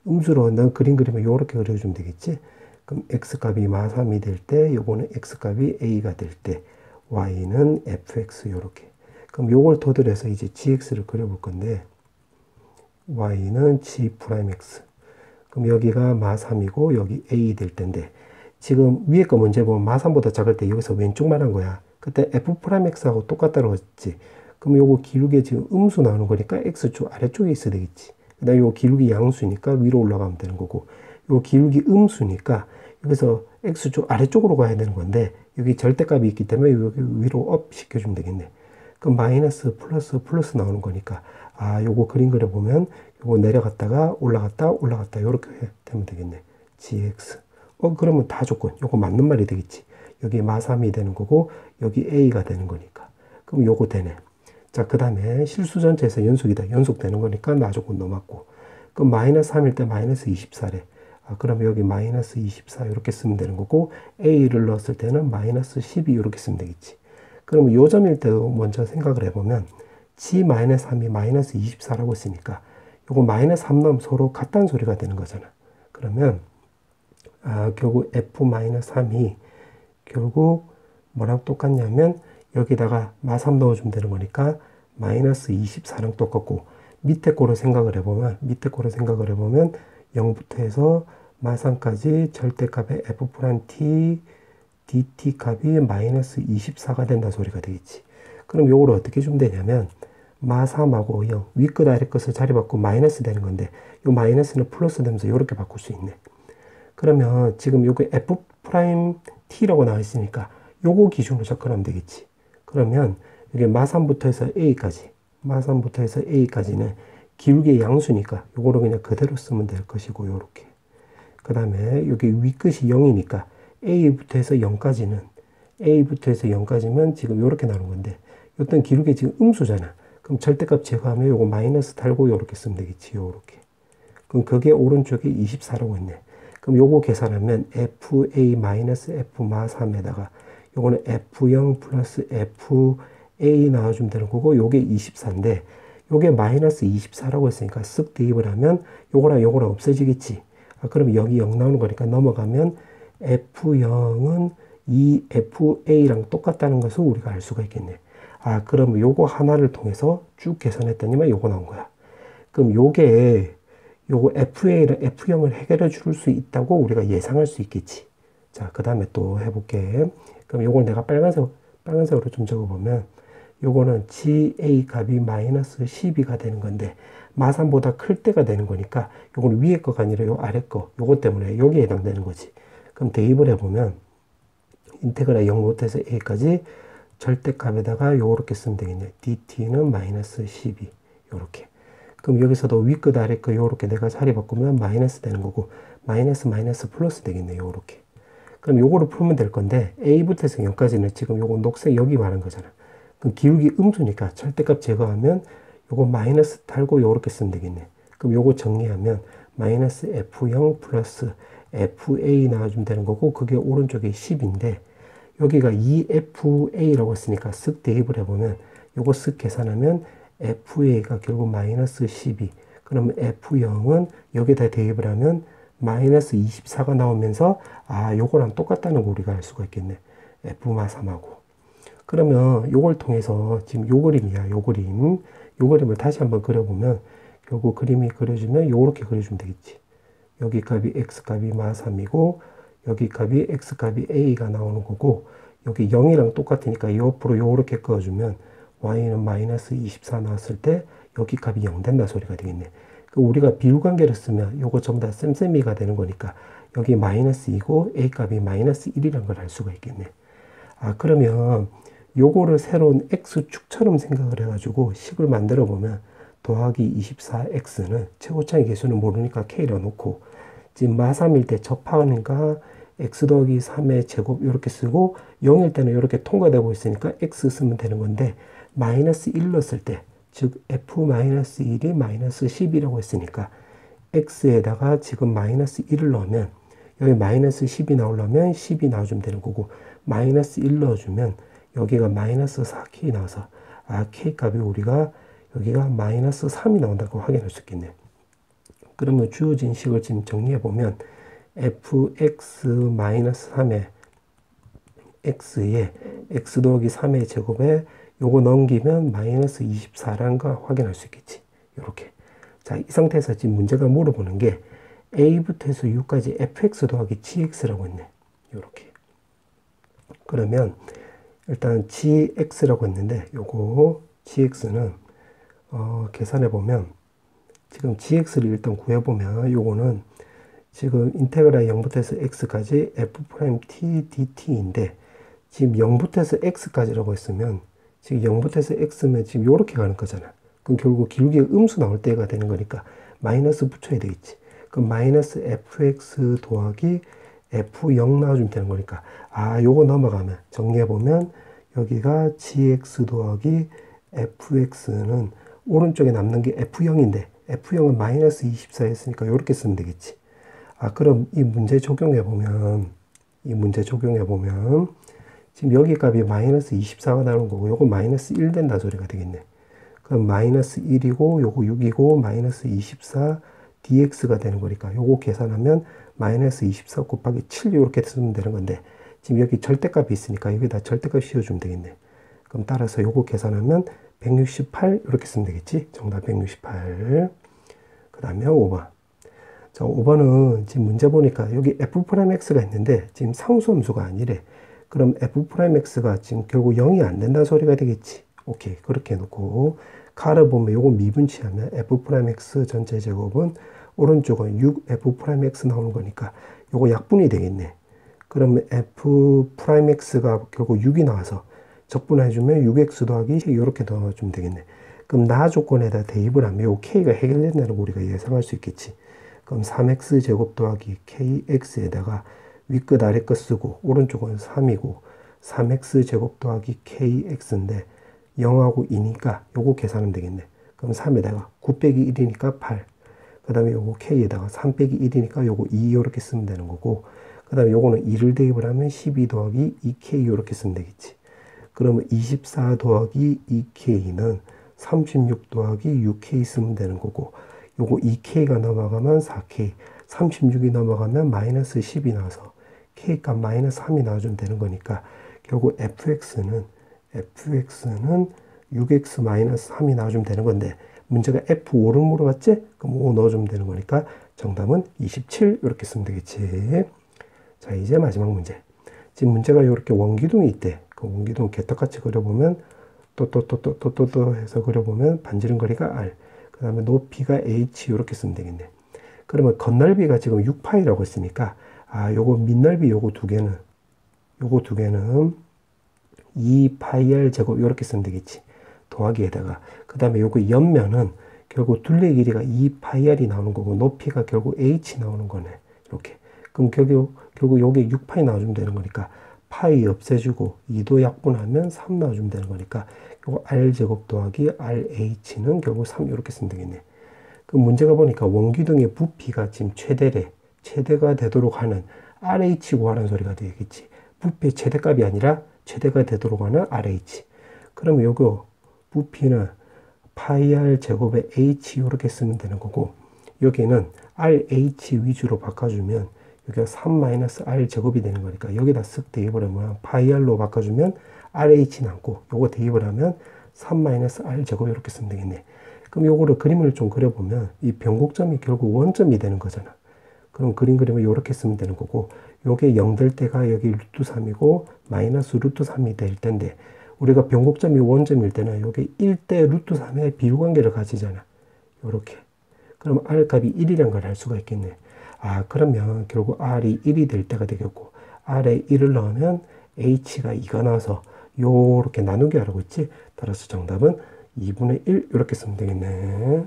음수로 너 그림 그리면 요렇게 그려주면 되겠지. 그럼 x값이 마3이 될 때, 요거는 x값이 a가 될 때, y는 fx 요렇게. 그럼 요걸 토대로 해서 이제 gx를 그려볼 건데, y는 g'x. 그럼 여기가 마3이고, 여기 a 될 텐데, 지금 위에 거 먼저 보면 마3보다 작을 때 여기서 왼쪽만 한 거야. 그때 f'x하고 똑같다고 했지. 그럼 요거 기울기 지금 음수 나오는 거니까 x축 아래쪽에 있어야 되겠지. 그 다음에 요 기울기 양수니까 위로 올라가면 되는 거고, 요 기울기 음수니까 여기서 x축 아래쪽으로 가야 되는 건데, 여기 절대값이 있기 때문에 여기 위로 업 시켜주면 되겠네. 그럼 마이너스 플러스 나오는 거니까, 요거 그림 그려보면 요거 내려갔다가 올라갔다 요렇게 되면 되겠네. gx. 그러면 다 조건. 요거 맞는 말이 되겠지. 여기 마3이 되는 거고, 여기 a가 되는 거니까. 그럼 요거 되네. 자, 그 다음에 실수 전체에서 연속이다. 연속되는 거니까 나 조건 넘었고. 그럼 마이너스 3일 때 마이너스 24래. 그러면 여기 마이너스 24 이렇게 쓰면 되는 거고, a를 넣었을 때는 마이너스 12 이렇게 쓰면 되겠지. 그러면 요점일 때도 먼저 생각을 해보면, g-3이 마이너스 24라고 했으니까, 요거 마이너스 3 넣으면 서로 같다는 소리가 되는 거잖아. 그러면, 결국 f-3이 결국 뭐랑 똑같냐면 여기다가 마3 넣어주면 되는 거니까 마이너스 24랑 똑같고 밑에 거로 생각을 해보면 0부터 해서 마3까지 절대값의 f'(t) dt 값이 마이너스 24가 된다 소리가 되겠지. 그럼 요걸 어떻게 주면 되냐면 마3하고 0 윗끝 아래끝을 자리 바꾸고 마이너스 되는 건데 요 마이너스는 플러스 되면서 이렇게 바꿀 수 있네. 그러면 지금 요게 f't라고 나와 있으니까 요거 기준으로 접근하면 되겠지. 그러면 여기 마3부터 해서 a까지는 기울기의 양수니까 요거를 그냥 그대로 쓰면 될 것이고 요렇게. 그 다음에 여기 윗끝이 0이니까 a부터 해서 0까지면 지금 요렇게 나오는 건데 요떤 기울기 지금 음수잖아. 그럼 절대값 제거하면 요거 마이너스 달고 요렇게 쓰면 되겠지. 요렇게. 그럼 그게 오른쪽에 24라고 했네. 그럼 요거 계산하면 fa-f-마3에다가 요거는 f0 플러스 fa 나와주면 되는 거고 요게 24인데 요게 마이너스 24라고 했으니까 쓱 대입을 하면 요거랑 없어지겠지. 그럼 여기 0 나오는 거니까 넘어가면 f0은 이 fa랑 똑같다는 것을 우리가 알 수가 있겠네. 그럼 요거 하나를 통해서 쭉 계산했더니만 요거 나온 거야. 그럼 요거 FA랑 F0을 해결해 줄 수 있다고 우리가 예상할 수 있겠지. 자, 그 다음에 또 해볼게. 그럼 요걸 내가 빨간색으로 좀 적어보면, 요거는 GA 값이 마이너스 12가 되는 건데 마3보다 클 때가 되는 거니까 요거는 위에 거가 아니라 요 아래 거 요거 때문에 여기에 해당되는 거지. 그럼 대입을 해보면 인테그랄 0부터 a까지 절대값에다가 요렇게 쓰면 되겠네. dt는 마이너스 12 요렇게. 그럼 여기서도 윗끝 아래끝 요렇게 내가 자리 바꾸면 마이너스 되는 거고 마이너스 마이너스 플러스 되겠네. 요렇게. 그럼 요거를 풀면 될 건데 a부터 해서 0까지는 지금 요거 녹색 여기 말한 거잖아. 그럼 기울기 음수니까 절대값 제거하면 요거 마이너스 달고 요렇게 쓰면 되겠네. 그럼 요거 정리하면 마이너스 f0 플러스 fa 나와주면 되는 거고 그게 오른쪽에 10인데 여기가 2fa라고 했으니까 쓱 대입을 해보면 요거 쓱 계산하면 fa가 결국 마이너스 12 그러면 f0은 여기다 대입을 하면 마이너스 24가 나오면서 아 요거랑 똑같다는 거 우리가 알 수가 있겠네. f마3하고 그러면 요걸 통해서 지금 요 그림이야. 요 그림 요 그림을 다시 한번 그려보면 결국 그림이 그려주면 요렇게 그려주면 되겠지. 여기 값이 x값이 마3이고 여기 값이 x값이 a가 나오는 거고 여기 0이랑 똑같으니까 옆으로 요렇게 그어주면 y는 마이너스 24 나왔을 때 여기 값이 0 된다 소리가 되겠네. 우리가 비율관계를 쓰면 요거 전부 다 쌤쌤이가 되는 거니까 여기 마이너스 2고 a 값이 마이너스 1이라는 걸 알 수가 있겠네. 아 그러면 요거를 새로운 x축처럼 생각을 해가지고 식을 만들어 보면 더하기 24x는 최고차의 개수는 모르니까 k라 놓고 지금 마3일 때 접하니까 x 더하기 3의 제곱 이렇게 쓰고 0일 때는 이렇게 통과되고 있으니까 x 쓰면 되는 건데 마이너스 1 넣었을 때 즉 f-1이 마이너스 10이라고 했으니까 x에다가 지금 마이너스 1을 넣으면 여기 마이너스 10이 나오려면 10이 나와주면 되는 거고 마이너스 1 넣어주면 여기가 마이너스 4k 나와서 아 k 값이 우리가 여기가 마이너스 3이 나온다고 확인할 수 있겠네. 그러면 주어진 식을 지금 정리해 보면 fx-3의 x에 x 더하기 3의 제곱에 요거 넘기면 마이너스 24라는 거 확인할 수 있겠지. 요렇게. 자, 이 상태에서 지금 문제가 물어보는 게 a부터 해서 u까지 fx 더하기 gx라고 했네. 요렇게. 그러면 일단 gx라고 했는데 요거 gx는 계산해 보면 지금 gx를 일단 구해 보면 요거는 지금 인테그랄 0부터 해서 x까지 f'(t) dt인데 지금 0부터 해서 x까지라고 했으면 지금 0부터 해서 x면 지금 요렇게 가는 거잖아. 그럼 결국 기울기가 음수 나올 때가 되는 거니까 마이너스 붙여야 되겠지. 그럼 마이너스 fx 더하기 f0 나와주면 되는 거니까 아 요거 넘어가면 정리해보면 여기가 gx 더하기 fx는 오른쪽에 남는 게 f0인데 f0은 마이너스 24 했으니까 요렇게 쓰면 되겠지. 아 그럼 이 문제 적용해보면 지금 여기 값이 마이너스 24가 나오는 거고 요거 마이너스 1 된다 소리가 되겠네. 그럼 마이너스 1이고 요거 6이고 마이너스 24 dx가 되는 거니까 요거 계산하면 마이너스 24 곱하기 7 이렇게 쓰면 되는 건데 지금 여기 절대값이 있으니까 여기다 절대값 씌워주면 되겠네. 그럼 따라서 요거 계산하면 168 이렇게 쓰면 되겠지. 정답 168. 그 다음에 5번. 자, 5번은 지금 문제 보니까 여기 f'x가 있는데 지금 상수함수가 아니래. 그럼 f'x가 지금 결국 0이 안 된다는 소리가 되겠지. 오케이. 그렇게 해놓고 가를 보면 요거 미분치하면 f'x 전체 제곱은 오른쪽은 6f'x 나오는 거니까 요거 약분이 되겠네. 그러면 f'x가 결국 6이 나와서 적분해주면 6x 더하기 이렇게 넣어주면 되겠네. 그럼 나 조건에다 대입을 하면 요 k가 해결된다는 거 우리가 예상할 수 있겠지. 그럼 3x 제곱 더하기 kx에다가 윗끝 아래끝 쓰고 오른쪽은 3이고 3x 제곱 더하기 kx인데 0하고 2니까 요거 계산하면 되겠네. 그럼 3에다가 9 빼기 1이니까 8. 그 다음에 요거 k에다가 3 빼기 1이니까 요거 2 요렇게 쓰면 되는 거고 그 다음에 요거는 2를 대입을 하면 12 더하기 2k 요렇게 쓰면 되겠지. 그러면 24 더하기 2k는 36 더하기 6k 쓰면 되는 거고 요거 2k가 넘어가면 4k 36이 넘어가면 마이너스 10이 나와서 k값 마이너스 3이 나와주면 되는 거니까 결국 fx는 6x 마이너스 3이 나와주면 되는 건데 문제가 f5를 물어봤지? 그럼 5 넣어주면 되는 거니까 정답은 27 이렇게 쓰면 되겠지. 자 이제 마지막 문제. 지금 문제가 이렇게 원기둥이 있대. 그 원기둥 개떡같이 그려보면 또 해서 그려보면 반지름 거리가 R. 그 다음에 높이가 H 이렇게 쓰면 되겠네. 그러면 겉넓이가 지금 6파이라고 했으니까 요거 밑넓이 요거 두 개는 2파이R 제곱 이렇게 쓰면 되겠지. 더하기에다가 그 다음에 요거 옆면은 결국 둘레 길이가 2파이R이 나오는 거고 높이가 결국 H 나오는 거네. 이렇게. 그럼 결국 요게 6파이 나와주면 되는 거니까 파이 없애주고 2도 약분하면 3 나와주면 되는 거니까 요거 R제곱 더하기 RH는 결국 3 이렇게 쓰면 되겠네. 그 문제가 보니까 원기둥의 부피가 지금 최대가 되도록 하는 RH 구하라는 소리가 되겠지. 부피의 최대값이 아니라 최대가 되도록 하는 RH. 그러면 요거 부피는 파이 R 제곱에 H 이렇게 쓰면 되는 거고 여기는 RH 위주로 바꿔주면 여기가 3-R 제곱이 되는 거니까 여기다 쓱 대입을 하면 파이 R로 바꿔주면 RH 남고 요거 대입을 하면 3-R 제곱 이렇게 쓰면 되겠네. 그럼 요거를 그림을 좀 그려보면 이 변곡점이 결국 원점이 되는 거잖아. 그럼 그림 그리면 이렇게 쓰면 되는 거고 요게 0 될 때가 여기 루트 3이고 마이너스 루트 3이 될 텐데 우리가 변곡점이 원점일 때는 요게 1대 루트 3의 비율관계를 가지잖아. 요렇게. 그럼 R 값이 1이란 걸 알 수가 있겠네. 그러면 결국 R이 1이 될 때가 되겠고 R에 1을 넣으면 H가 2가 나와서 요렇게 나누기 하라고 했지. 따라서 정답은 2분의 1 이렇게 쓰면 되겠네.